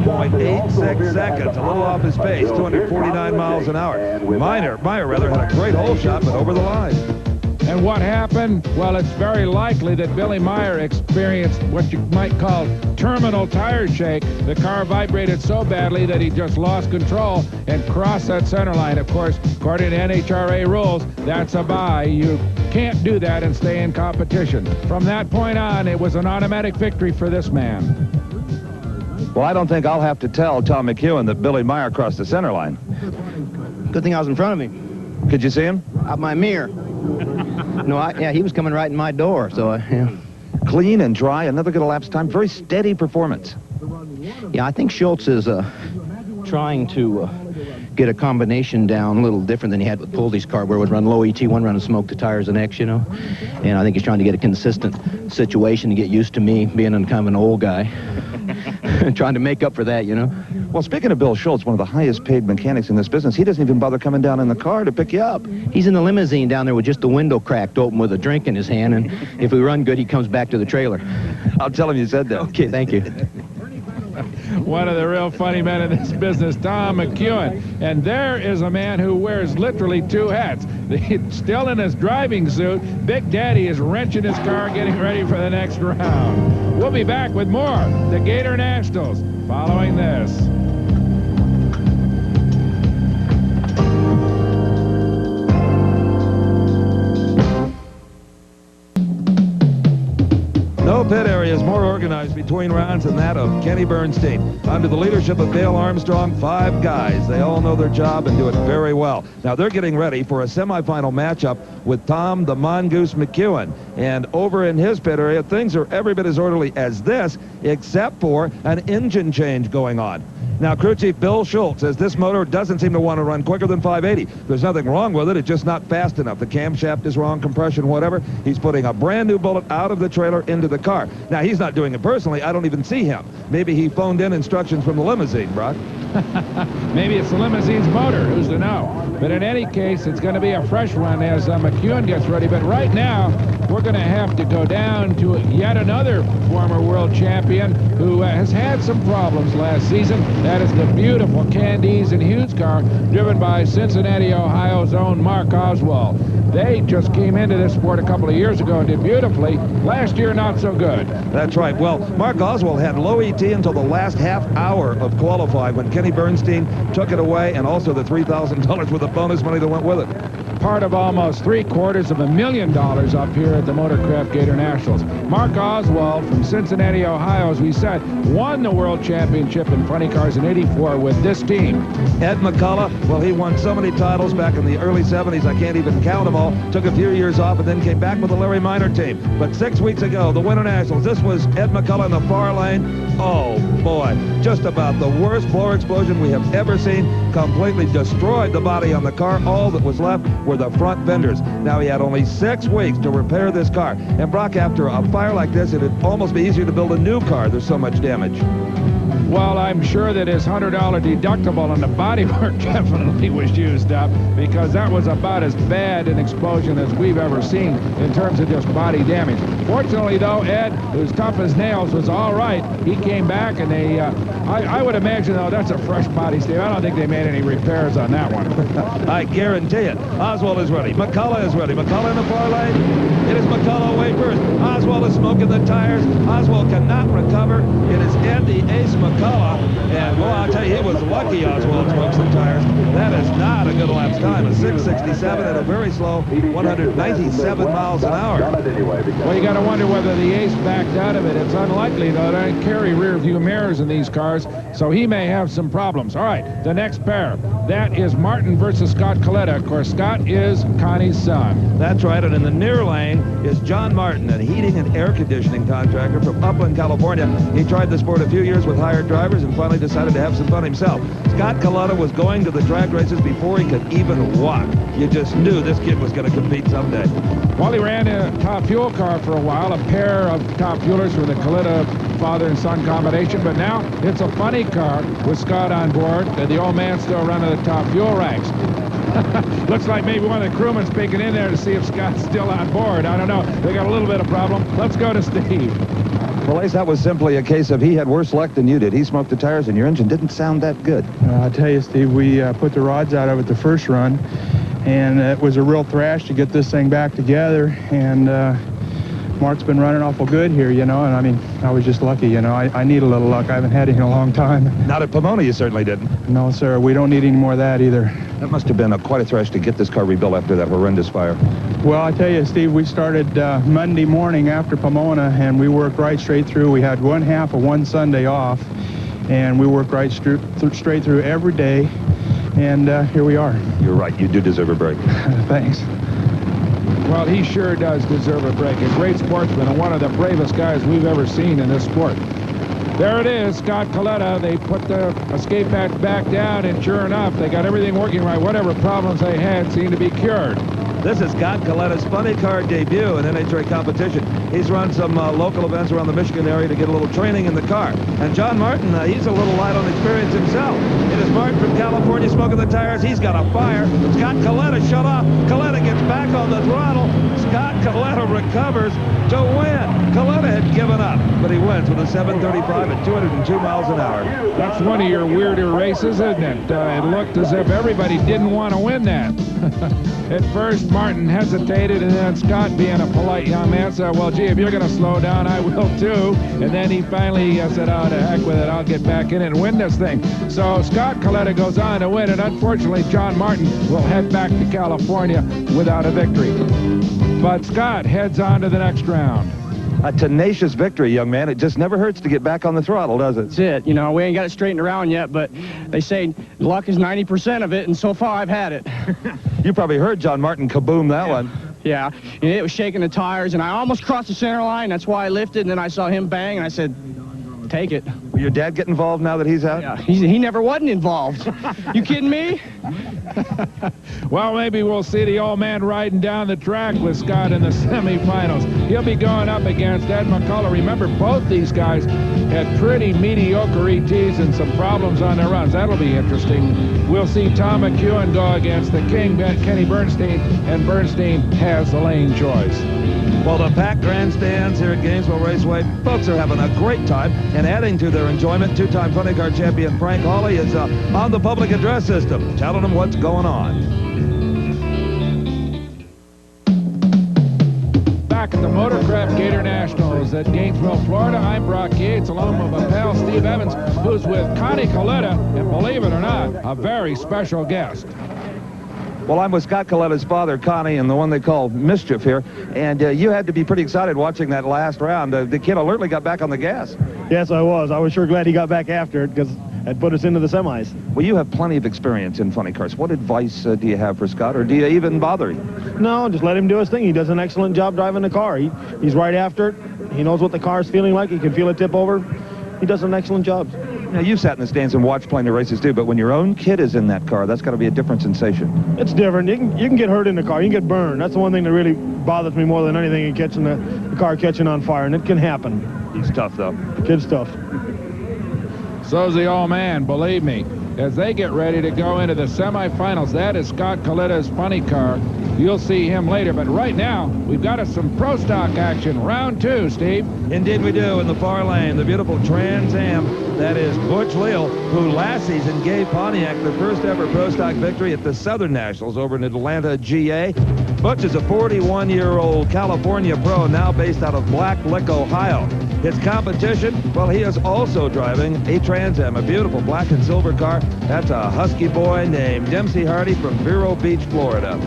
5.86 seconds, a little off his pace, 249 miles an hour. Meyer rather had a great hole shot, but over the line. And what happened? Well, it's very likely that Billy Meyer experienced what you might call terminal tire shake. The car vibrated so badly that he just lost control and crossed that center line. Of course, according to NHRA rules, that's a bye. You can't do that and stay in competition. From that point on, it was an automatic victory for this man. Well, I don't think I'll have to tell Tom McEwen that Billy Meyer crossed the center line. Good thing I was in front of him. Could you see him? Out my mirror. No, yeah, he was coming right in my door, so, yeah. Clean and dry, another good elapsed time, very steady performance. Yeah, I think Schultz is trying to get a combination down a little different than he had with Pulde's car, where it would run low ET one run and smoke the tires the next, you know. And I think he's trying to get a consistent situation to get used to me being kind of an old guy. Trying to make up for that, you know. Well, speaking of Bill Schultz, one of the highest paid mechanics in this business, he doesn't even bother coming down in the car to pick you up. He's in the limousine down there with just the window cracked open with a drink in his hand, and if we run good, he comes back to the trailer. I'll tell him you said that. Okay, thank you. One of the real funny men in this business, Tom McEwen. And there is a man who wears literally two hats. Still in his driving suit, Big Daddy is wrenching his car, getting ready for the next round. We'll be back with more, the Gatornationals, following this. No pit area is more organized between rounds than that of Kenny Bernstein. Under the leadership of Dale Armstrong, 5 guys. They all know their job and do it very well. Now they're getting ready for a semifinal matchup with Tom the Mongoose McEwen. And over in his pit area, things are every bit as orderly as this, except for an engine change going on. Now, crew chief Bill Schultz says this motor doesn't seem to want to run quicker than 580. There's nothing wrong with it. It's just not fast enough. The camshaft is wrong, compression, whatever. He's putting a brand new bullet out of the trailer into the car. Now, he's not doing it personally. I don't even see him. Maybe he phoned in instructions from the limousine, Brock. Maybe it's the limousine's motor. Who's to know? But in any case, it's going to be a fresh one as McEwen gets ready. But right now, we're going to have to go down to yet another former world champion who has had some problems last season. That is the beautiful Candies and Hughes car driven by Cincinnati, Ohio's own Mark Oswald. They just came into this sport a couple of years ago and did beautifully. Last year, not so good. That's right. Well, Mark Oswald had low ET until the last half hour of qualifying when Kenny Bernstein took it away, and also the $3,000 worth of bonus money that went with it. Part of almost $750,000 up here at the Motorcraft Gatornationals. Mark Oswald from Cincinnati, Ohio, as we said, won the World Championship in funny cars in '84 with this team. Ed McCullough, well, he won so many titles back in the early 70s, I can't even count them all. Took a few years off and then came back with the Larry Minor team. But 6 weeks ago, the Winter Nationals, this was Ed McCullough in the far lane. Oh, boy, just about the worst blower explosion we have ever seen. Completely destroyed the body on the car. All that was left were the front fenders. Now, he had only 6 weeks to repair this car. And Brock, after a fire like this, it'd almost be easier to build a new car. There's so much damage. Well, I'm sure that his $100 deductible on the bodywork definitely was used up, because that was about as bad an explosion as we've ever seen in terms of just body damage. Fortunately, though, Ed, who's tough as nails, was all right. He came back, and they, I would imagine, though, that's a fresh body, Steve. I don't think they made any repairs on that one. I guarantee it. Oswald is ready. McCullough is ready. McCullough in the far lane. It is McCullough away first. Oswald is smoking the tires. Oswald cannot recover. It is Ed the Ace McCullough. And, well, I'll tell you, he was lucky Oswald smoked some tires. That is not a good elapsed time. A 6:67 at a very slow 197 miles an hour. Well, you got to wonder whether the Ace backed out of it. It's unlikely, though. They don't carry rear view mirrors in these cars, so he may have some problems. All right, the next pair. That is Martin versus Scott Coletta. Of course, Scott is Connie's son. That's right, and in the near lane is John Martin, a heating and air conditioning contractor from Upland, California. He tried the sport a few years with hired drivers and finally decided to have some fun himself. Scott Coletta was going to the drag races before he could even walk. You just knew this kid was going to compete someday. Well, he ran a top fuel car for a while, a pair of top fuelers for the Coletta father and son combination, but now it's a funny car with Scott on board, and the old man still running the top fuel ranks. Looks like maybe one of the crewmen's peeking in there to see if Scott's still on board. I don't know. They got a little bit of problem. Let's go to Steve. Well, Ace, that was simply a case of he had worse luck than you did. He smoked the tires, and your engine didn't sound that good. I'll tell you, Steve, we put the rods out of it the first run, and it was a real thrash to get this thing back together. And Mark's been running awful good here, you know, and I mean, I was just lucky, you know. I need a little luck. I haven't had it in a long time. Not at Pomona, you certainly didn't. No, sir. We don't need any more of that either. That must have been quite a thrash to get this car rebuilt after that horrendous fire. Well, I tell you, Steve, we started Monday morning after Pomona, and we worked right straight through. We had one half of one Sunday off, and we worked right straight through every day, and here we are. You're right. You do deserve a break. Thanks. Well, he sure does deserve a break. A great sportsman and one of the bravest guys we've ever seen in this sport. There it is, Scott Coletta. They put the escape hatch back down, and sure enough, they got everything working right. Whatever problems they had seem to be cured. This is Scott Coletta's funny car debut in NHRA competition. He's run some local events around the Michigan area to get a little training in the car. And John Martin, he's a little light on experience himself. It is Martin from California smoking the tires. He's got a fire. Scott Coletta shut off. Coletta gets back on the throttle. Scott Coletta recovers to win. Coletta had given up, but he wins with a 7:35 at 202 miles an hour. That's one of your weirder races, isn't it? It looked as if everybody didn't want to win that. At first, Martin hesitated, and then Scott, being a polite young man, said, well, gee, if you're going to slow down, I will too. And then he finally said, oh, to heck with it, I'll get back in it and win this thing. So Scott Coletta goes on to win, and unfortunately, John Martin will head back to California without a victory. But Scott heads on to the next round. A tenacious victory, young man. It just never hurts to get back on the throttle, does it? That's it. You know, we ain't got it straightened around yet, but they say luck is 90% of it, and so far I've had it. You probably heard John Martin kaboom that one. Yeah, and it was shaking the tires, and I almost crossed the center line. That's why I lifted, and then I saw him bang, and I said, take it. Will your dad get involved now that he's out? Yeah, he never wasn't involved. You kidding me? Well, maybe we'll see the old man riding down the track with Scott in the semifinals. He'll be going up against Ed McCullough. Remember, both these guys had pretty mediocre ETs and some problems on their runs. That'll be interesting. We'll see Tom McEwen go against the king, Kenny Bernstein, and Bernstein has the lane choice. Well, the packed grandstands here at Gainesville Raceway, folks are having a great time, and adding to their enjoyment, two-time funny car champion Frank Hawley is on the public address system, telling them what's going on. Back at the Motorcraft Gatornationals at Gainesville, Florida, I'm Brock Yates, along with my pal Steve Evans, who's with Connie Coletta, and believe it or not, a very special guest. Well, I'm with Scott Coletta's father, Connie, and the one they call Mischief here. And you had to be pretty excited watching that last round. The kid alertly got back on the gas. Yes, I was. I was sure glad he got back after it because it put us into the semis. Well, you have plenty of experience in funny cars. What advice do you have for Scott, or do you even bother him? No, just let him do his thing. He does an excellent job driving the car. He's right after it. He knows what the car's feeling like. He can feel it tip over. He does an excellent job. Now, you've sat in the stands and watched plenty of races, too, but when your own kid is in that car, that's got to be a different sensation. It's different. You can get hurt in the car. You can get burned. That's the one thing that really bothers me more than anything, in catching the car catching on fire, and it can happen. He's tough, though. Kid's tough. So's the old man, believe me. As they get ready to go into the semifinals, that is Scott Coletta's funny car. You'll see him later, but right now, we've got us some Pro Stock action. Round two, Steve. Indeed we do. In the far lane, the beautiful Trans Am. That is Butch Leal, who last season gave Pontiac the first ever Pro Stock victory at the Southern Nationals over in Atlanta, GA. Butch is a 41-year-old California pro now based out of Black Lick, Ohio. His competition, well, he is also driving a Trans Am, a beautiful black and silver car. That's a husky boy named Dempsey Hardy from Vero Beach, Florida.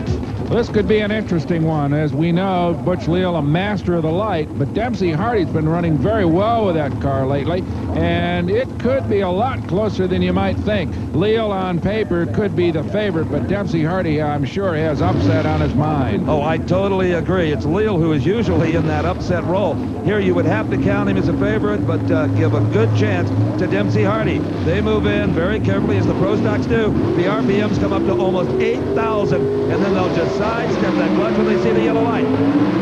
This could be an interesting one. As we know, Butch Leal, a master of the light, but Dempsey Hardy's been running very well with that car lately, and it could be a lot closer than you might think. Leal on paper could be the favorite, but Dempsey Hardy, I'm sure, has upset on his mind. Oh, I totally agree. It's Leal who is usually in that upset role. Here you would have to count him as a favorite, but give a good chance to Dempsey Hardy. They move in very carefully, as the Pro Stocks do. The RPMs come up to almost 8,000, and then they'll just sidestep that clutch when they see the yellow light.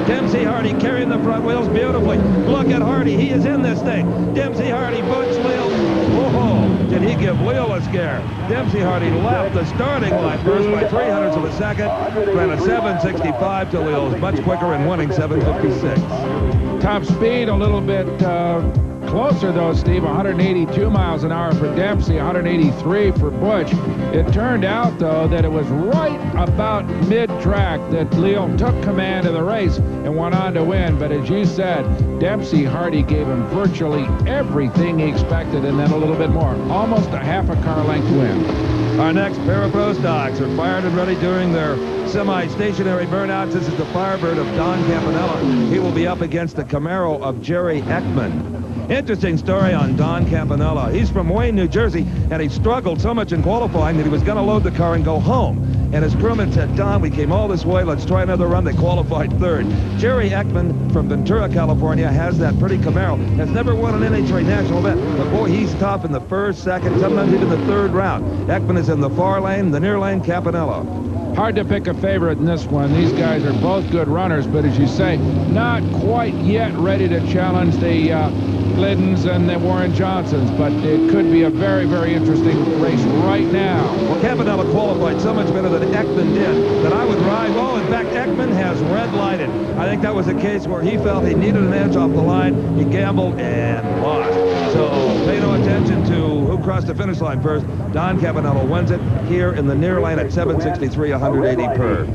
Dempsey Hardy carrying the front wheels beautifully. Look at Hardy. He is in this thing. Dempsey Hardy, Butch Leal. Whoa. Did he give Leal a scare? Dempsey Hardy left the starting line first by 300ths of a second. Ran a 7.65 to Leal's much quicker and winning 7.56. Top speed a little bit closer, though, Steve. 182 miles an hour for Dempsey, 183 for Butch. It turned out, though, that it was right about mid-track that Leal took command of the race and went on to win. But as you said, Dempsey Hardy gave him virtually everything he expected and then a little bit more. Almost a half a car length win. Our next pair of Pro Stocks are fired and ready during their semi-stationary burnouts. This is the Firebird of Don Campanella. He will be up against the Camaro of Jerry Ekman. Interesting story on Don Campanella. He's from Wayne, New Jersey, and he struggled so much in qualifying that he was going to load the car and go home. And his crewman said, Don, we came all this way, let's try another run. They qualified third. Jerry Ekman from Ventura, California, has that pretty Camaro. Has never won an NHRA national event, but boy, he's tough in the first, second, sometimes even the third round. Ekman is in the far lane, the near lane, Campanella. Hard to pick a favorite in this one. These guys are both good runners, but as you say, not quite yet ready to challenge the Gliddens and the Warren Johnsons, but it could be a very, very interesting race right now. Well, Campanella qualified so much better than Ekman did that I would ride. Well, in fact, Ekman has red lighted. I think that was a case where he felt he needed an edge off the line. He gambled and lost. So pay no attention to who crossed the finish line first. Don Campanella wins it here in the near lane at 7.63, 180 per.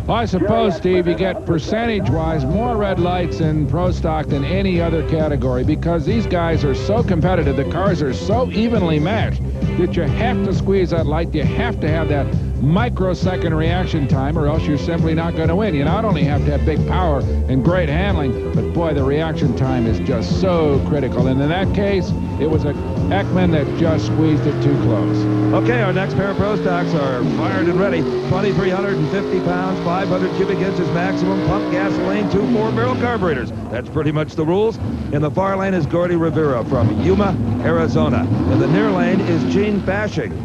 Well, I suppose, Steve, you get percentage-wise more red lights in Pro Stock than any other category because these guys are so competitive. The cars are so evenly matched that you have to squeeze that light. You have to have that microsecond reaction time or else you're simply not going to win. You not only have to have big power and great handling, but boy, the reaction time is just so critical. And in that case, it was a Ekman that just squeezed it too close. Okay, our next pair of Pro Stocks are fired and ready. 2,350 pounds, 500 cubic inches maximum, pump gasoline, 2 4-barrel carburetors. That's pretty much the rules. In the far lane is Gordy Rivera from Yuma, Arizona. In the near lane is Gene Bashing.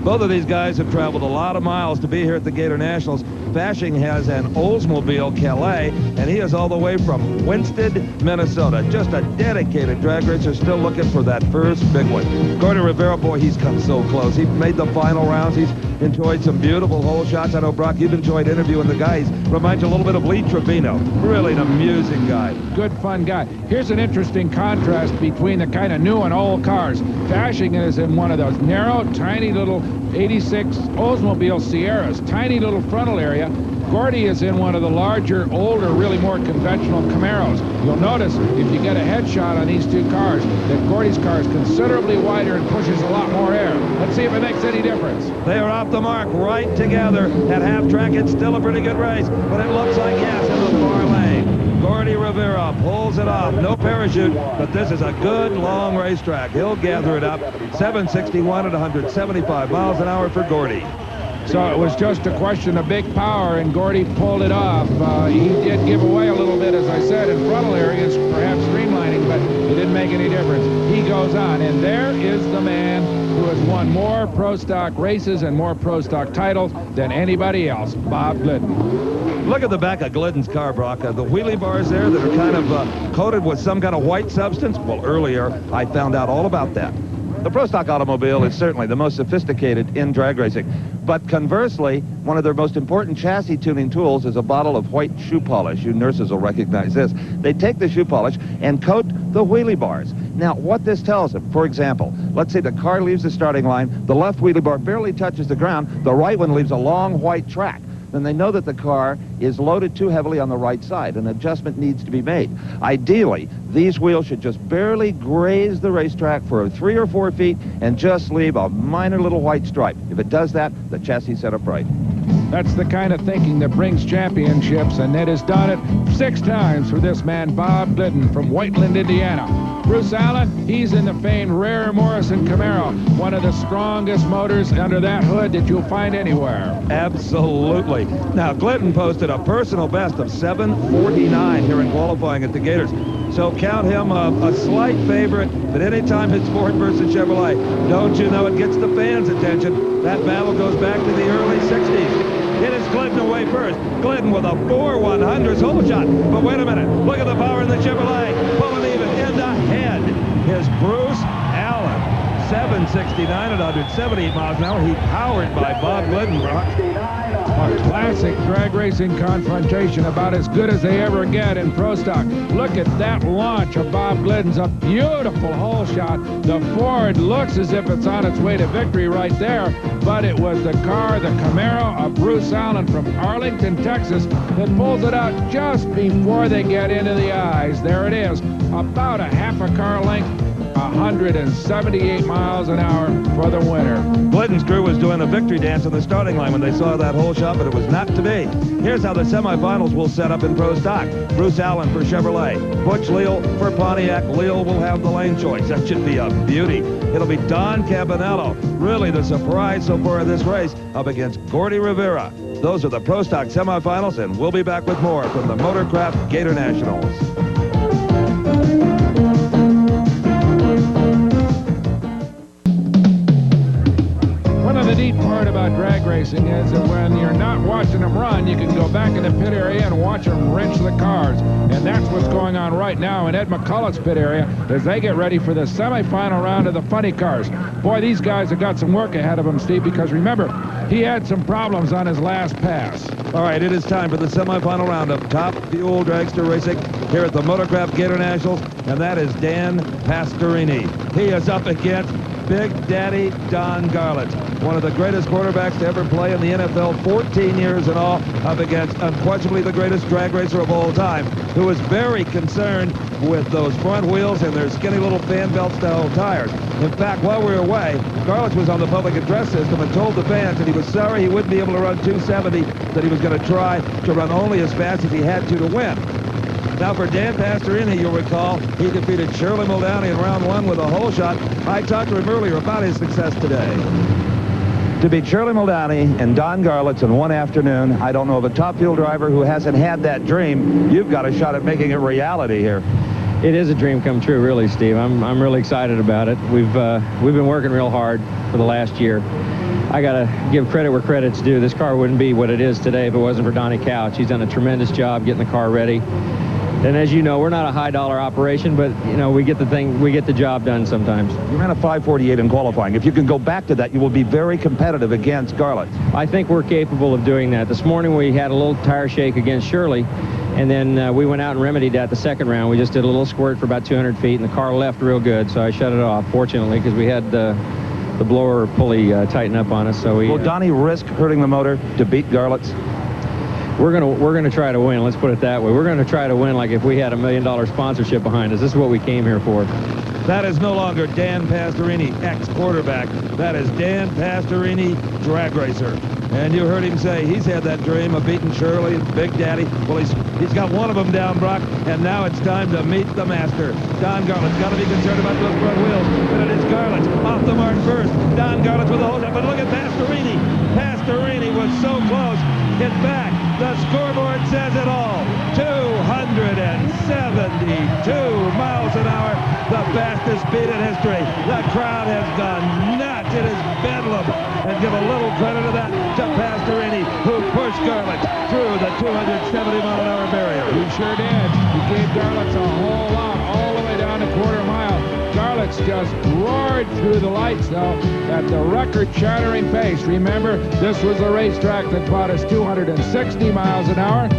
Both of these guys have traveled a lot of miles to be here at the Gatornationals. Bashing has an Oldsmobile Calais, and he is all the way from Winsted, Minnesota. Just a dedicated drag racer, still looking for that first big one. Gordy Rivera, boy, he's come so close. He made the final rounds. He's enjoyed some beautiful hole shots. I know, Brock, you've enjoyed interviewing the guy. He reminds you a little bit of Lee Trevino. Really an amusing guy. Good, fun guy. Here's an interesting contrast between the kind of new and old cars. Bashing is in one of those narrow, tiny little 86 Oldsmobile Sierras, tiny little frontal area. Gordy is in one of the larger, older, really more conventional Camaros. You'll notice, if you get a headshot on these two cars, that Gordy's car is considerably wider and pushes a lot more air. Let's see if it makes any difference. They are off the mark right together at half track. It's still a pretty good race, but it looks like, yes, in the far lane. Gordy Rivera pulls it off. No parachute, but this is a good, long racetrack. He'll gather it up. 761 at 175 miles an hour for Gordy. So it was just a question of big power, and Gordy pulled it off. He did give away a little bit, as I said, in frontal areas, perhaps streamlining, but it didn't make any difference. He goes on, and there is the man who has won more Pro Stock races and more Pro Stock titles than anybody else, Bob Glidden. Look at the back of Glidden's car, Brock. The wheelie bars there that are kind of coated with some kind of white substance. Well, earlier I found out all about that. The Pro Stock automobile is certainly the most sophisticated in drag racing. But conversely, one of their most important chassis tuning tools is a bottle of white shoe polish. You nurses will recognize this. They take the shoe polish and coat the wheelie bars. Now, what this tells them, for example, let's say the car leaves the starting line, the left wheelie bar barely touches the ground, the right one leaves a long white track. Then they know that the car is loaded too heavily on the right side. An adjustment needs to be made. Ideally, these wheels should just barely graze the racetrack for 3 or 4 feet and just leave a minor little white stripe. If it does that, the chassis set up right. That's the kind of thinking that brings championships, and Ned has done it 6 times for this man, Bob Glidden from Whiteland, Indiana. Bruce Allen, he's in the famed Rare Morrison Camaro, one of the strongest motors under that hood that you'll find anywhere. Absolutely. Now, Glidden posted a personal best of 7:49 here in qualifying at the Gators. So count him a slight favorite, but anytime it's Ford versus Chevrolet, don't you know it gets the fans' attention. That battle goes back to the early 60s. It is Glidden away first. Glidden with a 4/100 hole shot. But wait a minute. Look at the power in the Chevrolet. Pulling even end ahead is Bruce Allen. 769 at 178 miles an hour. He powered by Bob Glidden. A classic drag racing confrontation, about as good as they ever get in Pro Stock. Look at that launch of Bob Glidden's, a beautiful hole shot. The Ford looks as if it's on its way to victory right there, but it was the car, the Camaro of Bruce Allen from Arlington, Texas, that pulls it out just before they get into the eyes. There it is, about a half a car length, 178 miles an hour for the winner. Glidden's crew was doing a victory dance on the starting line when they saw that hole shot, but it was not to be. Here's how the semifinals will set up in Pro Stock. Bruce Allen for Chevrolet. Butch Leal for Pontiac. Leal will have the lane choice. That should be a beauty. It'll be Don Cabanello, really the surprise so far in this race, up against Gordy Rivera. Those are the Pro Stock semifinals, and we'll be back with more from the Motorcraft Gatornationals. The neat part about drag racing is that when you're not watching them run, you can go back in the pit area and watch them wrench the cars. And that's what's going on right now in Ed McCullough's pit area as they get ready for the semifinal round of the funny cars. Boy, these guys have got some work ahead of them, Steve, because remember, he had some problems on his last pass. All right, it is time for the semifinal round of Top Fuel Dragster Racing here at the Motorcraft Gatornationals, and that is Dan Pastorini. He is up against Big Daddy Don Garlits, one of the greatest quarterbacks to ever play in the NFL, 14 years in all, up against unquestionably the greatest drag racer of all time, who is very concerned with those front wheels and their skinny little fan belt style tires. In fact, while we were away, Garlits was on the public address system and told the fans that he was sorry he wouldn't be able to run 270, that he was going to try to run only as fast as he had to win. Now for Dan Pastorini, you'll recall, he defeated Shirley Muldowney in round one with a hole shot. I talked to him earlier about his success today. To beat Shirley Muldowney and Don Garlits in one afternoon, I don't know of a Top Fuel driver who hasn't had that dream. You've got a shot at making it reality here. It is a dream come true, really, Steve. I'm really excited about it. We've been working real hard for the last year. I got to give credit where credit's due. This car wouldn't be what it is today if it wasn't for Donnie Couch. He's done a tremendous job getting the car ready. And as you know, we're not a high-dollar operation, but, you know, we get the job done sometimes. You ran a 5:48 in qualifying. If you can go back to that, you will be very competitive against Garlits. I think we're capable of doing that. This morning we had a little tire shake against Shirley, and then we went out and remedied that the second round. We just did a little squirt for about 200 feet, and the car left real good, so I shut it off, fortunately, because we had the blower pulley tighten up on us. So we. Will Donnie risk hurting the motor to beat Garlits? We're gonna try to win. Let's put it that way. We're gonna try to win like if we had $1 million sponsorship behind us. This is what we came here for. That is no longer Dan Pastorini, ex-quarterback. That is Dan Pastorini, drag racer. And you heard him say he's had that dream of beating Shirley and Big Daddy. Well, he's got one of them down, Brock, and now it's time to meet the master. Don Garlits got to be concerned about those front wheels, but it is Garlits off the mark first. Don Garlits with a hold up, but look at Pastorini. Pastorini was so close. In fact, the scoreboard says it all. 272 miles an hour, the fastest speed in history. The crowd has gone nuts. It is bedlam. And give a little credit to that to Pastorini, who pushed Garlits through the 270-mile-an-hour barrier. He sure did. He gave Garlits a whole lot, all the way down to quarter mile. Garlits just roared through the lights, though, at the record-shattering pace. Remember, this was a racetrack that brought us 260 miles an hour.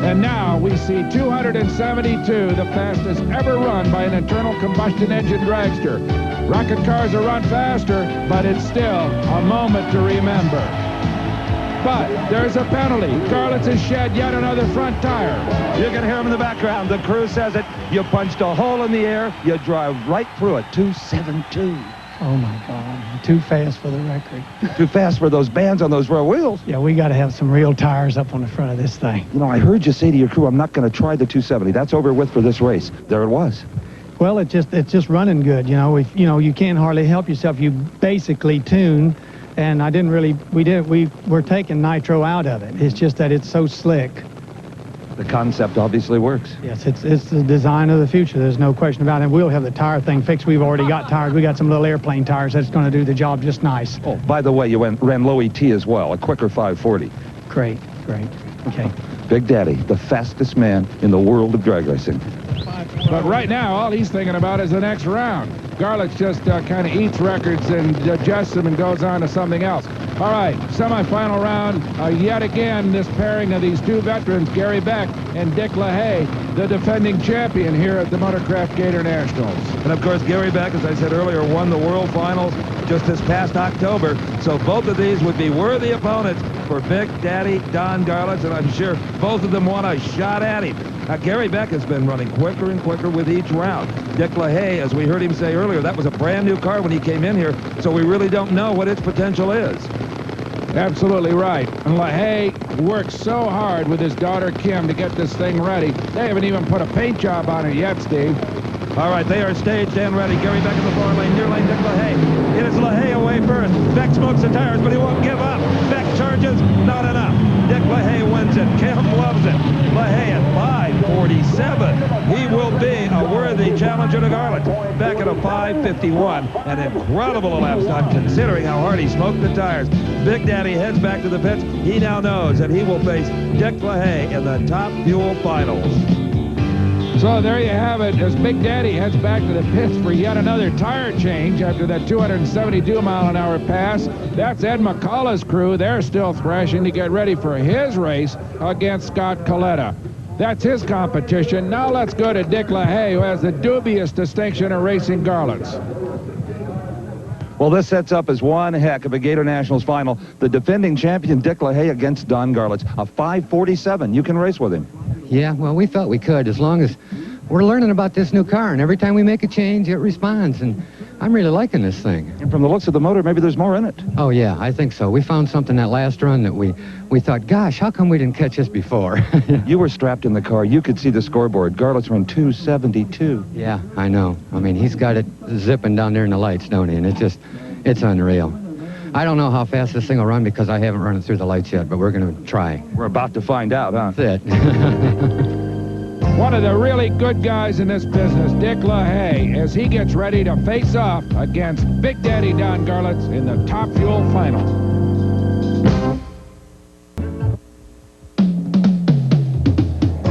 And now we see 272, the fastest ever run by an internal combustion engine dragster. Rocket cars are run faster, but it's still a moment to remember. But there's a penalty. Garlits has shed yet another front tire. You can hear him in the background. The crew says it. You punched a hole in the air. You drive right through it. 272. Oh, my God. Too fast for the record. Too fast for those bands on those rear wheels. Yeah, we got to have some real tires up on the front of this thing. You know, I heard you say to your crew, I'm not going to try the 270. That's over with for this race. There it was. Well, it's just running good. You know, you can't hardly help yourself. You basically tune, and we were taking nitro out of it. It's just that it's so slick. The concept obviously works. Yes, it's the design of the future. There's no question about it. We'll have the tire thing fixed. We've already got tires. We got some little airplane tires that's going to do the job just nice. Oh, by the way, you ran low ET as well, a quicker 540. Great. Okay. Big Daddy, the fastest man in the world of drag racing. But right now, all he's thinking about is the next round. Garlits just kind of eats records and digests them and goes on to something else. All right, semifinal round. Yet again, this pairing of these two veterans, Gary Beck and Dick LaHaye, the defending champion here at the Motorcraft Gatornationals. And of course, Gary Beck, as I said earlier, won the World Finals just this past October. So both of these would be worthy opponents for Big Daddy Don Garlits, and I'm sure both of them want a shot at him. Gary Beck has been running quicker and quicker with each round. Dick LaHaye, as we heard him say earlier, that was a brand new car when he came in here, so we really don't know what its potential is. Absolutely right. And LaHaye worked so hard with his daughter Kim to get this thing ready. They haven't even put a paint job on it yet, Steve. All right, they are staged and ready. Gary Beck in the far lane, near lane, Dick LaHaye. It is LaHaye away first. Beck smokes the tires, but he won't give up. Beck charges, not enough. Dick LaHaye wins it. Kim loves it. LaHaye at 5:47. He will be a worthy challenger to Garlits. Beck at a 5:51. An incredible elapsed time considering how hard he smoked the tires. Big Daddy heads back to the pits. He now knows that he will face Dick LaHaye in the Top Fuel Finals. So there you have it, as Big Daddy heads back to the pits for yet another tire change after that 272-mile-an-hour pass. That's Ed McCullough's crew. They're still thrashing to get ready for his race against Scott Coletta. That's his competition. Now let's go to Dick LaHaye, who has the dubious distinction of racing Garlits. Well, this sets up as one heck of a Gatornationals final. The defending champion, Dick LaHaye, against Don Garlits. A 5:47. You can race with him. Yeah, well, we felt we could, as long as we're learning about this new car, and every time we make a change, it responds, and I'm really liking this thing. And from the looks of the motor, maybe there's more in it. Oh, yeah, I think so. We found something that last run that we thought, gosh, how come we didn't catch this before? You were strapped in the car. You could see the scoreboard. Garlits ran 272. Yeah, I know. I mean, he's got it zipping down there in the lights, don't he? And it's unreal. I don't know how fast this thing will run because I haven't run it through the lights yet, but we're going to try. We're about to find out, huh? That's it. One of the really good guys in this business, Dick LaHaye, as he gets ready to face off against Big Daddy Don Garlits in the Top Fuel Finals.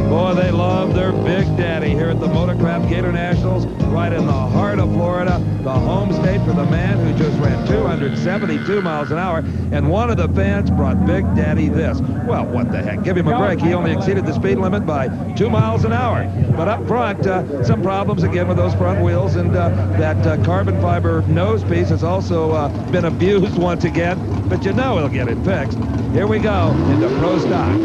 Boy, they love their Big Daddy here at the Motorcraft Gatornationals, right in the heart of Florida, the home state for the man who just ran 272 miles an hour, and one of the fans brought Big Daddy this. Well, what the heck? Give him a break. He only exceeded the speed limit by 2 miles an hour. But up front, some problems again with those front wheels, and that carbon fiber nose piece has also been abused once again, but you know he'll get it fixed. Here we go into Pro Stock.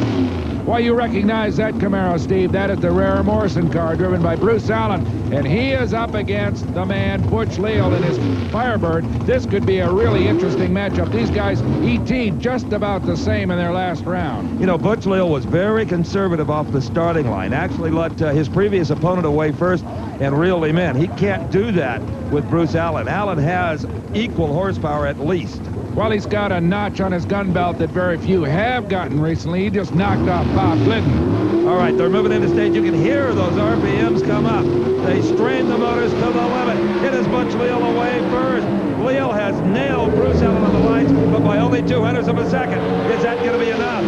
Why, you recognize that Camaro, Steve. That is the Rare Morrison car driven by Bruce Allen. And he is up against the man, Butch Leal, in his Firebird. This could be a really interesting matchup. These guys ET'd just about the same in their last round. You know, Butch Leal was very conservative off the starting line. Actually let his previous opponent away first and reeled him in. He can't do that with Bruce Allen. Allen has equal horsepower at least. Well, he's got a notch on his gun belt that very few have gotten recently. He just knocked off Bob Glidden. All right, they're moving into stage. You can hear those RPMs come up. They strain the motors to the limit. It is Butch Leal away first. Leal has nailed Bruce Allen on the lights, but by only 200ths of a second. Is that going to be enough?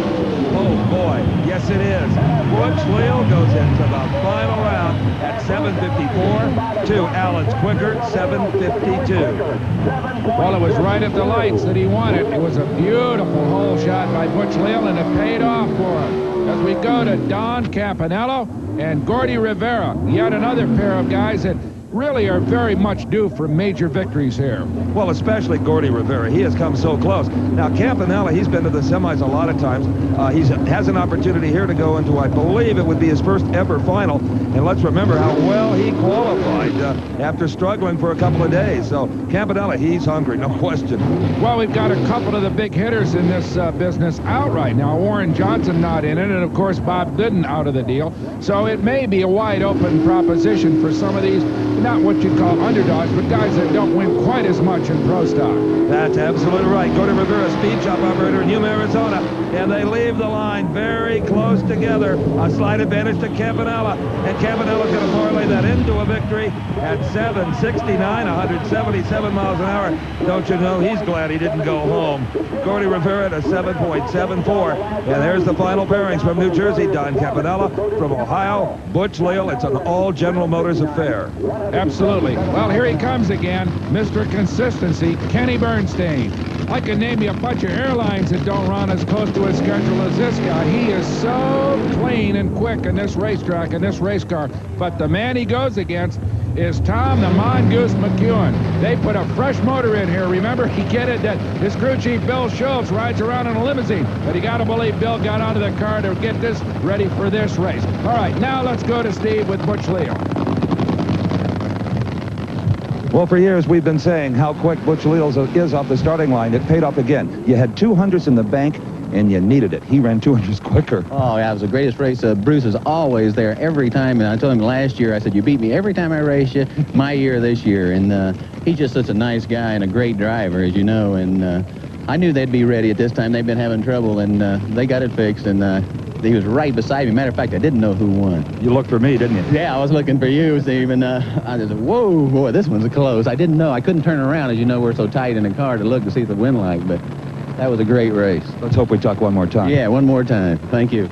Oh, boy. Yes, it is. Butch Leal goes into the final round at 7:54 to Allen's quicker 7:52. Well, it was right at the lights that he won it. It was a beautiful hole shot by Butch Leal, and it paid off for him. As we go to Don Campanello and Gordy Rivera, yet another pair of guys that really are very much due for major victories here. Well, especially Gordy Rivera. He has come so close. Now, Campanella, he's been to the semis a lot of times. He has an opportunity here to go into, I believe it would be his first ever final. And let's remember how well he qualified after struggling for a couple of days. So, Campanella, he's hungry, no question. Well, we've got a couple of the big hitters in this business out right now. Warren Johnson not in it, and of course Bob Glidden out of the deal. So it may be a wide open proposition for some of these, not what you'd call underdogs, but guys that don't win quite as much in Pro Stock. That's absolutely right. Gordy Rivera, speed shop operator in Yuma, Arizona, and they leave the line very close together. A slight advantage to Campanella, and Campanella's going to parlay that into a victory at 7:69, 177 miles an hour. Don't you know he's glad he didn't go home. Gordy Rivera at a 7.74, and there's the final pairings from New Jersey. Don Campanella from Ohio, Butch Leal. It's an all General Motors affair. Absolutely. Well, here he comes again, Mr. Consistency, Kenny Bernstein. I can name you a bunch of airlines that don't run as close to his schedule as this guy. He is so clean and quick in this racetrack, in this race car. But the man he goes against is Tom the Mongoose McEwen. They put a fresh motor in here. Remember, he get it that his crew chief, Bill Schultz, rides around in a limousine. But you got to believe Bill got out of the car to get this ready for this race. All right, now let's go to Steve with Butch Leo. Well, for years we've been saying how quick Butch Leals is off the starting line. It paid off again. You had 200s in the bank, and you needed it. He ran 200s quicker. Oh, yeah, it was the greatest race. Bruce is always there every time, and I told him last year, I said, you beat me every time I race you, my year this year. And he's just such a nice guy and a great driver, as you know, and I knew they'd be ready at this time. They've been having trouble, and they got it fixed, and he was right beside me. Matter of fact, I didn't know who won. You looked for me, didn't you? Yeah, I was looking for you, Steve, and I just said, whoa, boy, this one's close. I didn't know. I couldn't turn around. As you know, we're so tight in the car to look to see what the wind like, but that was a great race. Let's hope we talk one more time. Yeah, one more time. Thank you.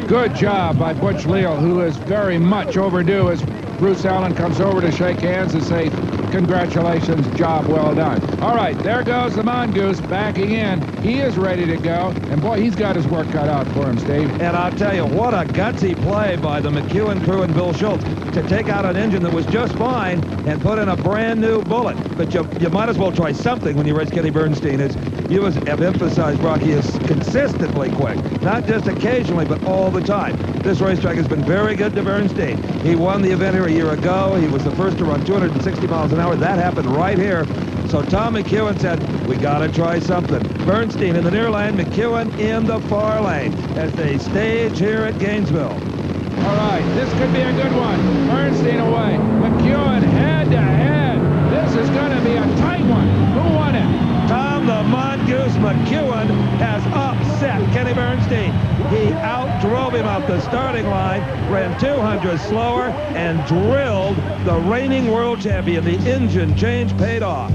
Good job by Butch Leal, who is very much overdue as Bruce Allen comes over to shake hands and say, congratulations, job well done. All right, there goes the Mongoose backing in. He is ready to go, and boy, he's got his work cut out for him, Steve. And I'll tell you, what a gutsy play by the McEwen crew and Bill Schultz to take out an engine that was just fine and put in a brand new bullet. But you might as well try something when you race Kenny Bernstein. As you have emphasized, Brock, he is consistently quick, not just occasionally, but all the time. This racetrack has been very good to Bernstein. He won the event here a year ago. He was the first to run 260 miles an hour. That happened right here. So Tom McEwen said, we got to try something. Bernstein in the near lane, McEwen in the far lane as they stage here at Gainesville. All right, this could be a good one. Bernstein away. McEwen head to head. This is going to be a tight one. Who won it? Tom the Mongoose McEwen has upset Kenny Bernstein. He outdrove him off the starting line, ran 200 slower, and drilled the reigning world champion. The engine change paid off.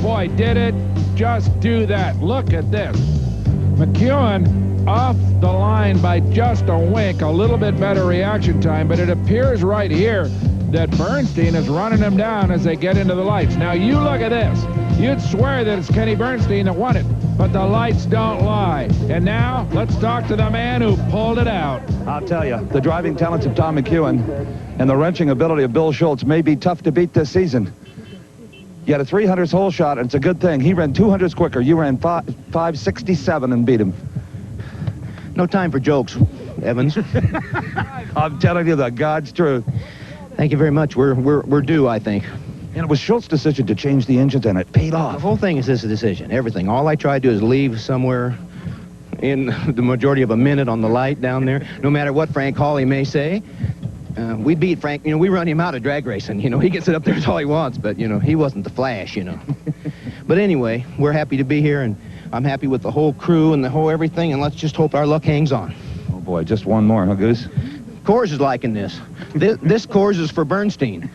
Boy, did it just do that. Look at this. McEwen off the line by just a wink, a little bit better reaction time, but it appears right here that Bernstein is running them down as they get into the lights. Now, you look at this. You'd swear that it's Kenny Bernstein that won it, but the lights don't lie. And now, let's talk to the man who pulled it out. I'll tell you, the driving talents of Tom McEwen and the wrenching ability of Bill Schultz may be tough to beat this season. You had a 300s hole shot, and it's a good thing. He ran 200s quicker. You ran 567 and beat him. No time for jokes, Evans. I'm telling you the God's truth. Thank you very much. We're due, I think. And it was Schultz's decision to change the engines, and it paid off. The whole thing is his decision, everything. All I try to do is leave somewhere in the majority of a minute on the light down there, no matter what Frank Hawley may say. We beat Frank, you know, we run him out of drag racing. You know, he gets it up there, it's all he wants, but, you know, he wasn't the Flash, you know. But anyway, we're happy to be here, and I'm happy with the whole crew and the whole everything, and let's just hope our luck hangs on. Oh, boy, just one more, huh, Goose? Coors is liking this. This Coors is for Bernstein.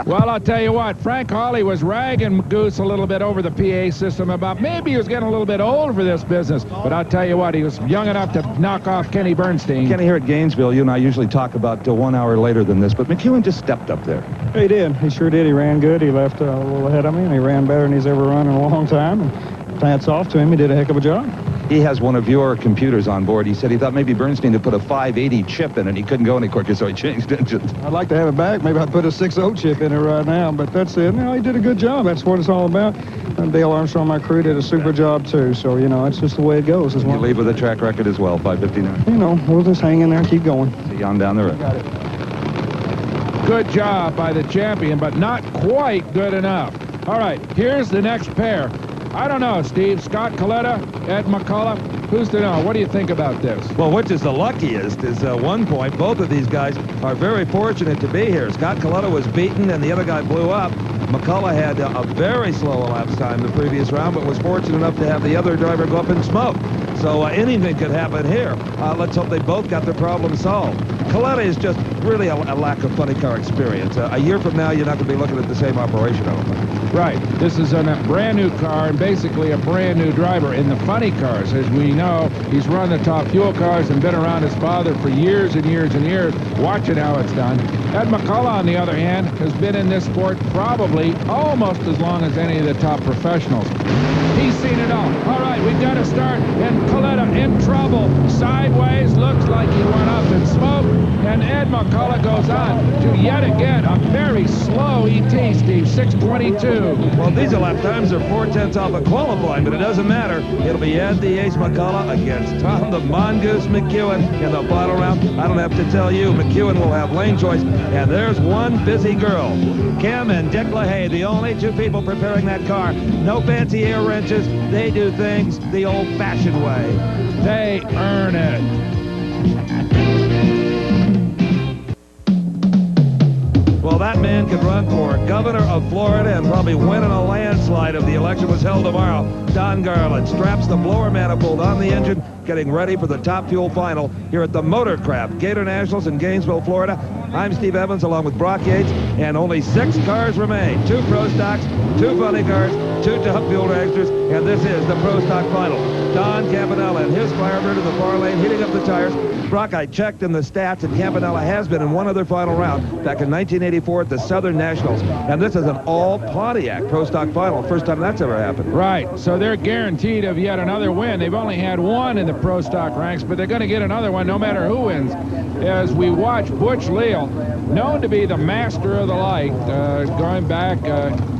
Well, I'll tell you what, Frank Hawley was ragging Goose a little bit over the PA system about maybe he was getting a little bit old for this business. But I'll tell you what, he was young enough to knock off Kenny Bernstein. Kenny, here at Gainesville, you and I usually talk about 1 hour later than this, but McEwen just stepped up there. He did. He sure did. He ran good. He left a little ahead of me, and he ran better than he's ever run in a long time. And hats off to him. He did a heck of a job. He has one of your computers on board. He said he thought maybe Bernstein had put a 580 chip in it. He couldn't go any quicker, so he changed engines. I'd like to have it back. Maybe I'd put a 6.0 chip in it right now, but that's it. No, he did a good job. That's what it's all about. And Dale Armstrong, my crew, did a super job, too. So, you know, it's just the way it goes. You leave with a track record as well, 5:59. You know, we'll just hang in there and keep going. See you on down the road. Got it. Good job by the champion, but not quite good enough. All right, here's the next pair. I don't know, Steve. Scott Coletta, Ed McCullough. Who's to know? What do you think about this? Well, which is the luckiest is one point. Both of these guys are very fortunate to be here. Scott Coletta was beaten, and the other guy blew up. McCullough had a very slow elapsed time the previous round, but was fortunate enough to have the other driver go up in smoke. So anything could happen here. Let's hope they both got their problem solved. Coletta is just really a lack of funny car experience. A year from now, you're not going to be looking at the same operation, I don't think. Right. This is a brand new car and basically a brand new driver. In the funny cars, as we know, he's run the Top Fuel cars and been around his father for years and years and years, watching how it's done. Ed McCullough, on the other hand, has been in this sport probably almost as long as any of the top professionals. He's seen it all. All right, we've got to start. And Coletta in trouble. Sideways, looks like he went up in smoke. And Ed McCullough goes on to yet again a very slow ET, Steve, 6:22. Well, diesel lap times are 4/10 off of qualifying, but it doesn't matter. It'll be Ed the Ace McCullough against Tom the Mongoose McEwen in the final round. I don't have to tell you, McEwen will have lane choice. And there's one busy girl. Kim and Dick LaHaye, the only two people preparing that car. No fancy air wrenches. They do things the old-fashioned way. They earn it. Well, that man could run for governor of Florida and probably win in a landslide if the election was held tomorrow. Don Garland straps the blower manifold on the engine, getting ready for the Top Fuel final here at the Motorcraft Gatornationals in Gainesville, Florida. I'm Steve Evans along with Brock Yates, and only 6 cars remain. 2 Pro Stocks, 2 funny cars, 2 Top Fuel dragsters, and this is the Pro Stock final. Don Campanella and his Firebird in the far lane heating up the tires. Brock, I checked in the stats, and Campanella has been in one other final round back in 1984 at the Southern Nationals. And this is an all-Pontiac Pro Stock final. First time that's ever happened. Right, so they're guaranteed of yet another win. They've only had one in the Pro Stock ranks, but they're going to get another one no matter who wins. As we watch Butch Leal, known to be the master of the light, going back,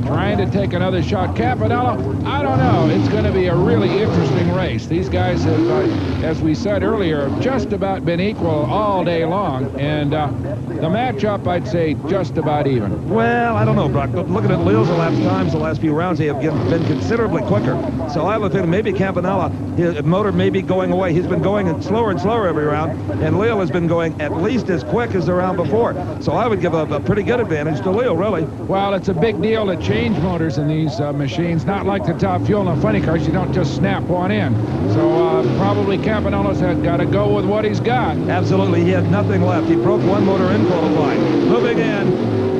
trying to take another shot. Campanella, I don't know. It's going to be a really interesting race. These guys have, as we said earlier, just about been equal all day long, and the matchup, I'd say, just about even. Well, I don't know, Brock. Looking at Leal's elapsed times the last few rounds, they have been considerably quicker. So I have a feeling maybe Campanella, his motor may be going away. He's been going slower and slower every round, and Leal has been going at least as quick as the round before. So I would give a pretty good advantage to Leal, really. Well, it's a big deal to change motors in these machines. Not like the Top Fuel and the funny cars. You don't just snap one in. So probably Campanella's got to go with what he's got. Absolutely. He had nothing left. He broke one motor in qualifying. Moving in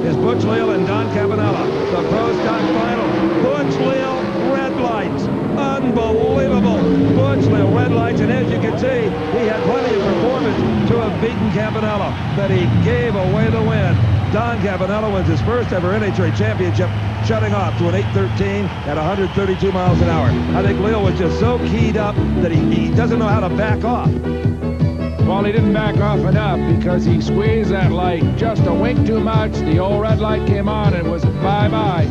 is Butch Leal and Don Campanella. The Pro Stock final. Butch Leal, red lights. Unbelievable. Butch Leal, red lights. And as you can see, he had plenty of performance to have beaten Campanella, but he gave away the win. Don Campanella wins his first ever NHRA championship, shutting off to an 8:13 at 132 miles an hour. I think Leal was just so keyed up that he doesn't know how to back off. Well, he didn't back off enough because he squeezed that light just a wink too much. The old red light came on and it was bye-bye.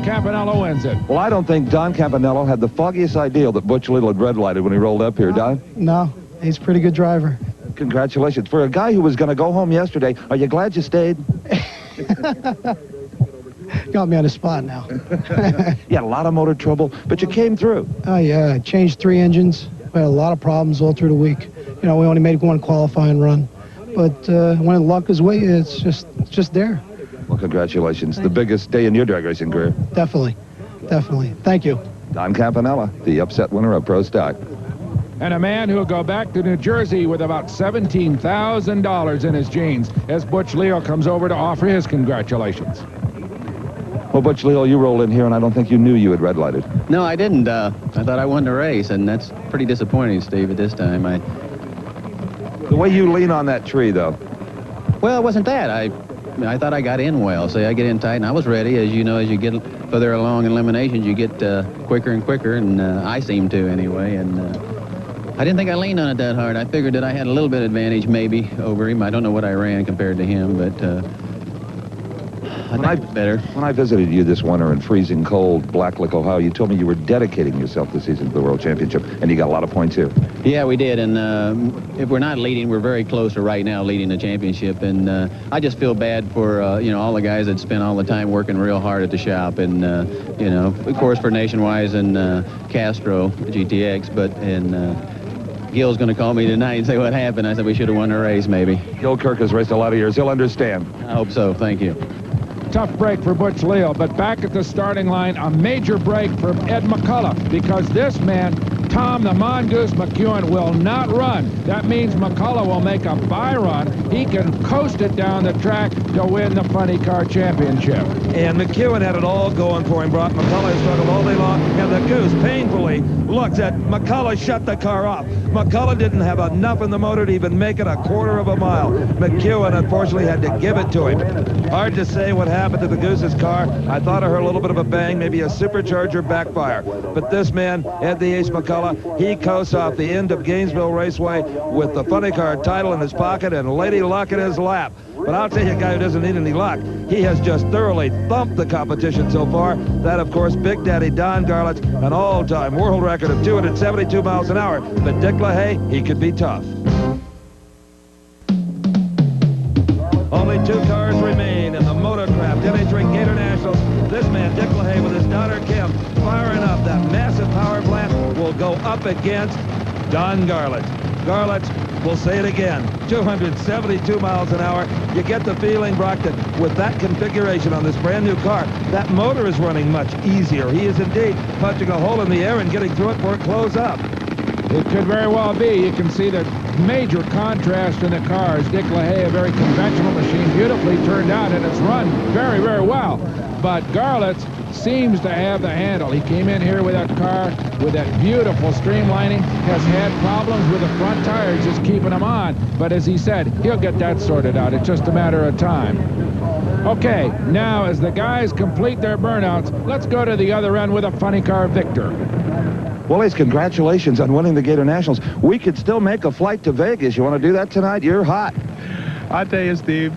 Campanella wins it. Well, I don't think Don Campanella had the foggiest idea that Butch Leal had red lighted when he rolled up here, Don. No, he's a pretty good driver. Congratulations. For a guy who was going to go home yesterday, are you glad you stayed? Got me on the spot now. You had a lot of motor trouble, but you came through. Oh, yeah. I changed 3 engines. We had a lot of problems all through the week. You know, we only made 1 qualifying run. But when luck is with you, it's just there. Well, congratulations. The biggest day in your drag racing career. Definitely. Definitely. Thank you. Don Campanella, the upset winner of Pro Stock. And a man who will go back to New Jersey with about $17,000 in his jeans as Butch Leal comes over to offer his congratulations. Well, Butch Leal, you rolled in here, and I don't think you knew you had red lighted. No, I didn't. I thought I won the race, and that's pretty disappointing, Steve, at this time. The way you lean on that tree, though. Well, it wasn't that. I thought I got in well. So I get in tight, and I was ready. As you know, as you get further along in eliminations, you get quicker and quicker, and I seem to anyway. And I didn't think I leaned on it that hard. I figured that I had a little bit of advantage maybe over him. I don't know what I ran compared to him, but I think better. When I visited you this winter in freezing cold Black Lick, Ohio, you told me you were dedicating yourself this season to the World Championship, and you got a lot of points here. Yeah, we did, and if we're not leading, we're very close to right now leading the championship, and I just feel bad for, you know, all the guys that spend all the time working real hard at the shop, and, you know, of course for Nationwise and Castro, GTX, Gil's going to call me tonight and say what happened. I said we should have won the race, maybe. Gil Kirk has raced a lot of years. He'll understand. I hope so. Thank you. Tough break for Butch Leal, but back at the starting line, a major break for Ed McCullough, because this man Tom the Mongoose McEwen will not run. That means McCullough will make a bye-run. He can coast it down the track to win the funny car championship. And McEwen had it all going for him. Brock McCullough struggled all day long, and the Goose painfully looks at McCullough shut the car off. McCullough didn't have enough in the motor to even make it a quarter of a mile. McEwen, unfortunately, had to give it to him. Hard to say what happened to the Goose's car. I thought I heard a little bit of a bang, maybe a supercharger backfire. But this man, Ed the Ace McCullough, he coasts off the end of Gainesville Raceway with the funny car title in his pocket and Lady Luck in his lap. But I'll tell you a guy who doesn't need any luck. He has just thoroughly thumped the competition so far. That, of course, Big Daddy Don Garlits, an all-time world record of 272 miles an hour. But Dick LaHaye, he could be tough. Only 2 cars remain in the Motorcraft NHRA Gatornationals. This man, Dick LaHaye, with his daughter Kim, firing up that massive power plant, will go up against Don Garlits. Garlits, we'll say it again, 272 miles an hour. You get the feeling, Brock, that with that configuration on this brand new car, that motor is running much easier. He is indeed punching a hole in the air and getting through it before it close up. It could very well be. You can see the major contrast in the cars. Dick LaHaye, a very conventional machine, beautifully turned out, and it's run very, very well. But Garlits seems to have the handle. He came in here with that car with that beautiful streamlining, has had problems with the front tires just keeping them on. But as he said, he'll get that sorted out. It's just a matter of time. Okay, now as the guys complete their burnouts, let's go to the other end with a funny car Victor. Well, Ace, congratulations on winning the Gatornationals. We could still make a flight to Vegas. You want to do that tonight? You're hot. I tell you, Steve,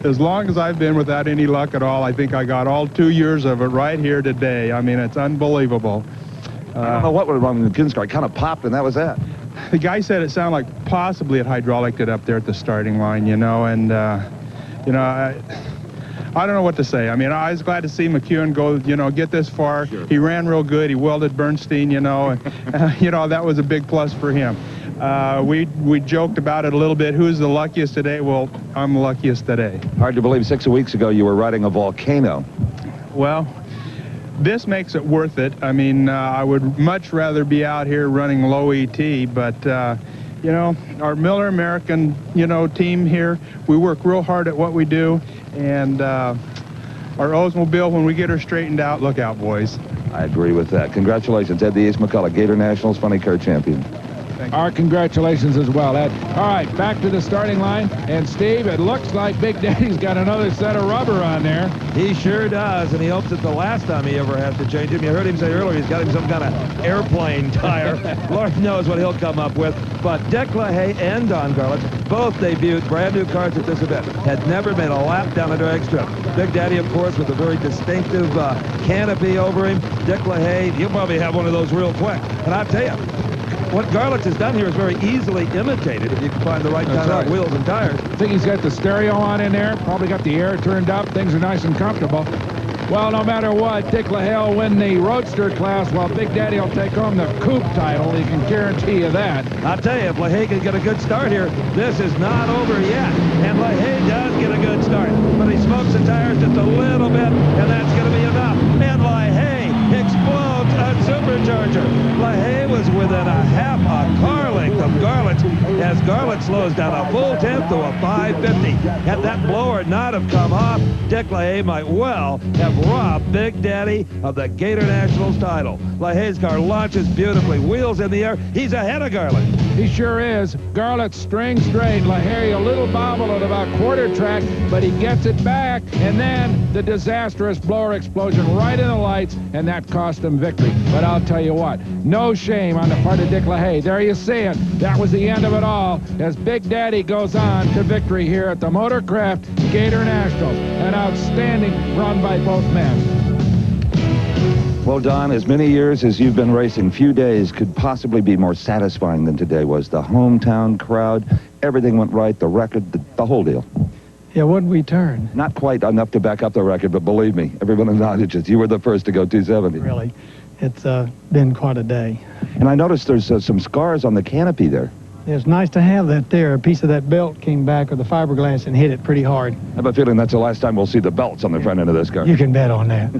as long as I've been without any luck at all, I think I got all 2 years of it right here today. I mean, it's unbelievable. I don't know what went wrong with the Goose car. It kind of popped, and that was that. The guy said it sounded like possibly it hydraulicked it up there at the starting line, you know, and, you know, I don't know what to say. I mean, I was glad to see McEwen go, you know, get this far. Sure. He ran real good. He welded Bernstein, you know, and, you know, that was a big plus for him. We joked about it a little bit. Who's the luckiest today? Well, I'm the luckiest today. Hard to believe 6 weeks ago you were riding a volcano. Well, this makes it worth it. I mean, I would much rather be out here running low ET, but, you know, our Miller American, you know, team here, we work real hard at what we do. And our Oldsmobile, when we get her straightened out, look out, boys. I agree with that. Congratulations, Ed the Ace McCullough, Gatornationals funny car champion. Our congratulations as well, Ed. All right, back to the starting line. And Steve, it looks like Big Daddy's got another set of rubber on there. He sure does, and he hopes it's the last time he ever has to change him. You heard him say earlier he's got him some kind of airplane tire. Lord knows what he'll come up with. But Dick LaHaye and Don Garlits both debuted brand new cars at this event. Had never made a lap down the drag strip. Big Daddy, of course, with a very distinctive canopy over him. Dick LaHaye, you'll probably have one of those real quick. And I'll tell you, what Garlits has done here is very easily imitated if you can find the right kind of wheels and tires. I think he's got the stereo on in there, probably got the air turned up, things are nice and comfortable. Well, no matter what, Dick LaHaye will win the Roadster class while Big Daddy will take home the Coupe title. He can guarantee you that. I'll tell you, if LaHaye can get a good start here, this is not over yet. And LaHaye does get a good start, but he smokes the tires just a little bit, and that's going to be enough. And LaHaye explodes a supercharger. LaHaye was within a car length of Garlits as Garlits slows down a full tenth to a 550. Had that blower not have come off, Dick LaHaye might well have robbed Big Daddy of the Gatornationals title. LaHaye's car launches beautifully, wheels in the air. He's ahead of Garlits. He sure is. Garlits string straight. LaHaye a little bobble at about quarter track, but he gets it back. And then the disastrous blower explosion right in the lights, and that cost him victory. But I'll tell you what, no shame on the part of Dick LaHaye. There you see it. That was the end of it all as Big Daddy goes on to victory here at the Motorcraft Gatornationals. An outstanding run by both men. Well, Don, as many years as you've been racing, few days could possibly be more satisfying than today was. The hometown crowd, everything went right, the record, the whole deal. Yeah, what did we turn? Not quite enough to back up the record, but believe me, everyone acknowledges you were the first to go 270. Really, it's been quite a day. And I noticed there's some scars on the canopy there. It's nice to have that there. A piece of that belt came back with the fiberglass and hit it pretty hard. I have a feeling that's the last time we'll see the belts on the front end of this car. You can bet on that.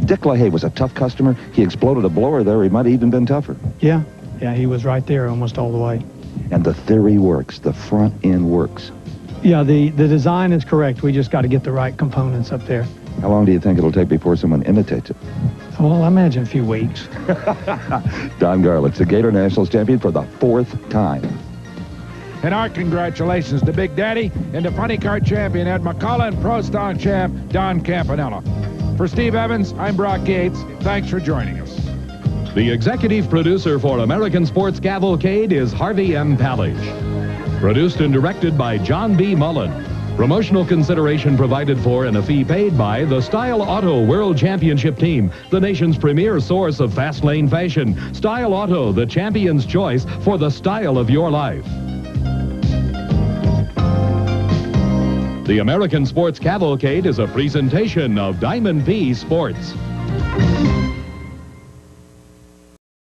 Dick LaHaye was a tough customer. He exploded a blower there. He might have even been tougher. Yeah, he was right there almost all the way. And the theory works. The front end works. Yeah, the design is correct. We just got to get the right components up there. How long do you think it'll take before someone imitates it? Well, I imagine a few weeks. Don Garlits, the Gatornationals champion for the 4th time. And our congratulations to Big Daddy and to Funny Car champion Ed McCullough and Pro Stock champ Don Campanella. For Steve Evans, I'm Brock Gates. Thanks for joining us. The executive producer for American Sports Cavalcade is Harvey M. Pallage. Produced and directed by John B. Mullen. Promotional consideration provided for and a fee paid by the Style Auto World Championship Team, the nation's premier source of fast lane fashion. Style Auto, the champion's choice for the style of your life. The American Sports Cavalcade is a presentation of Diamond P Sports.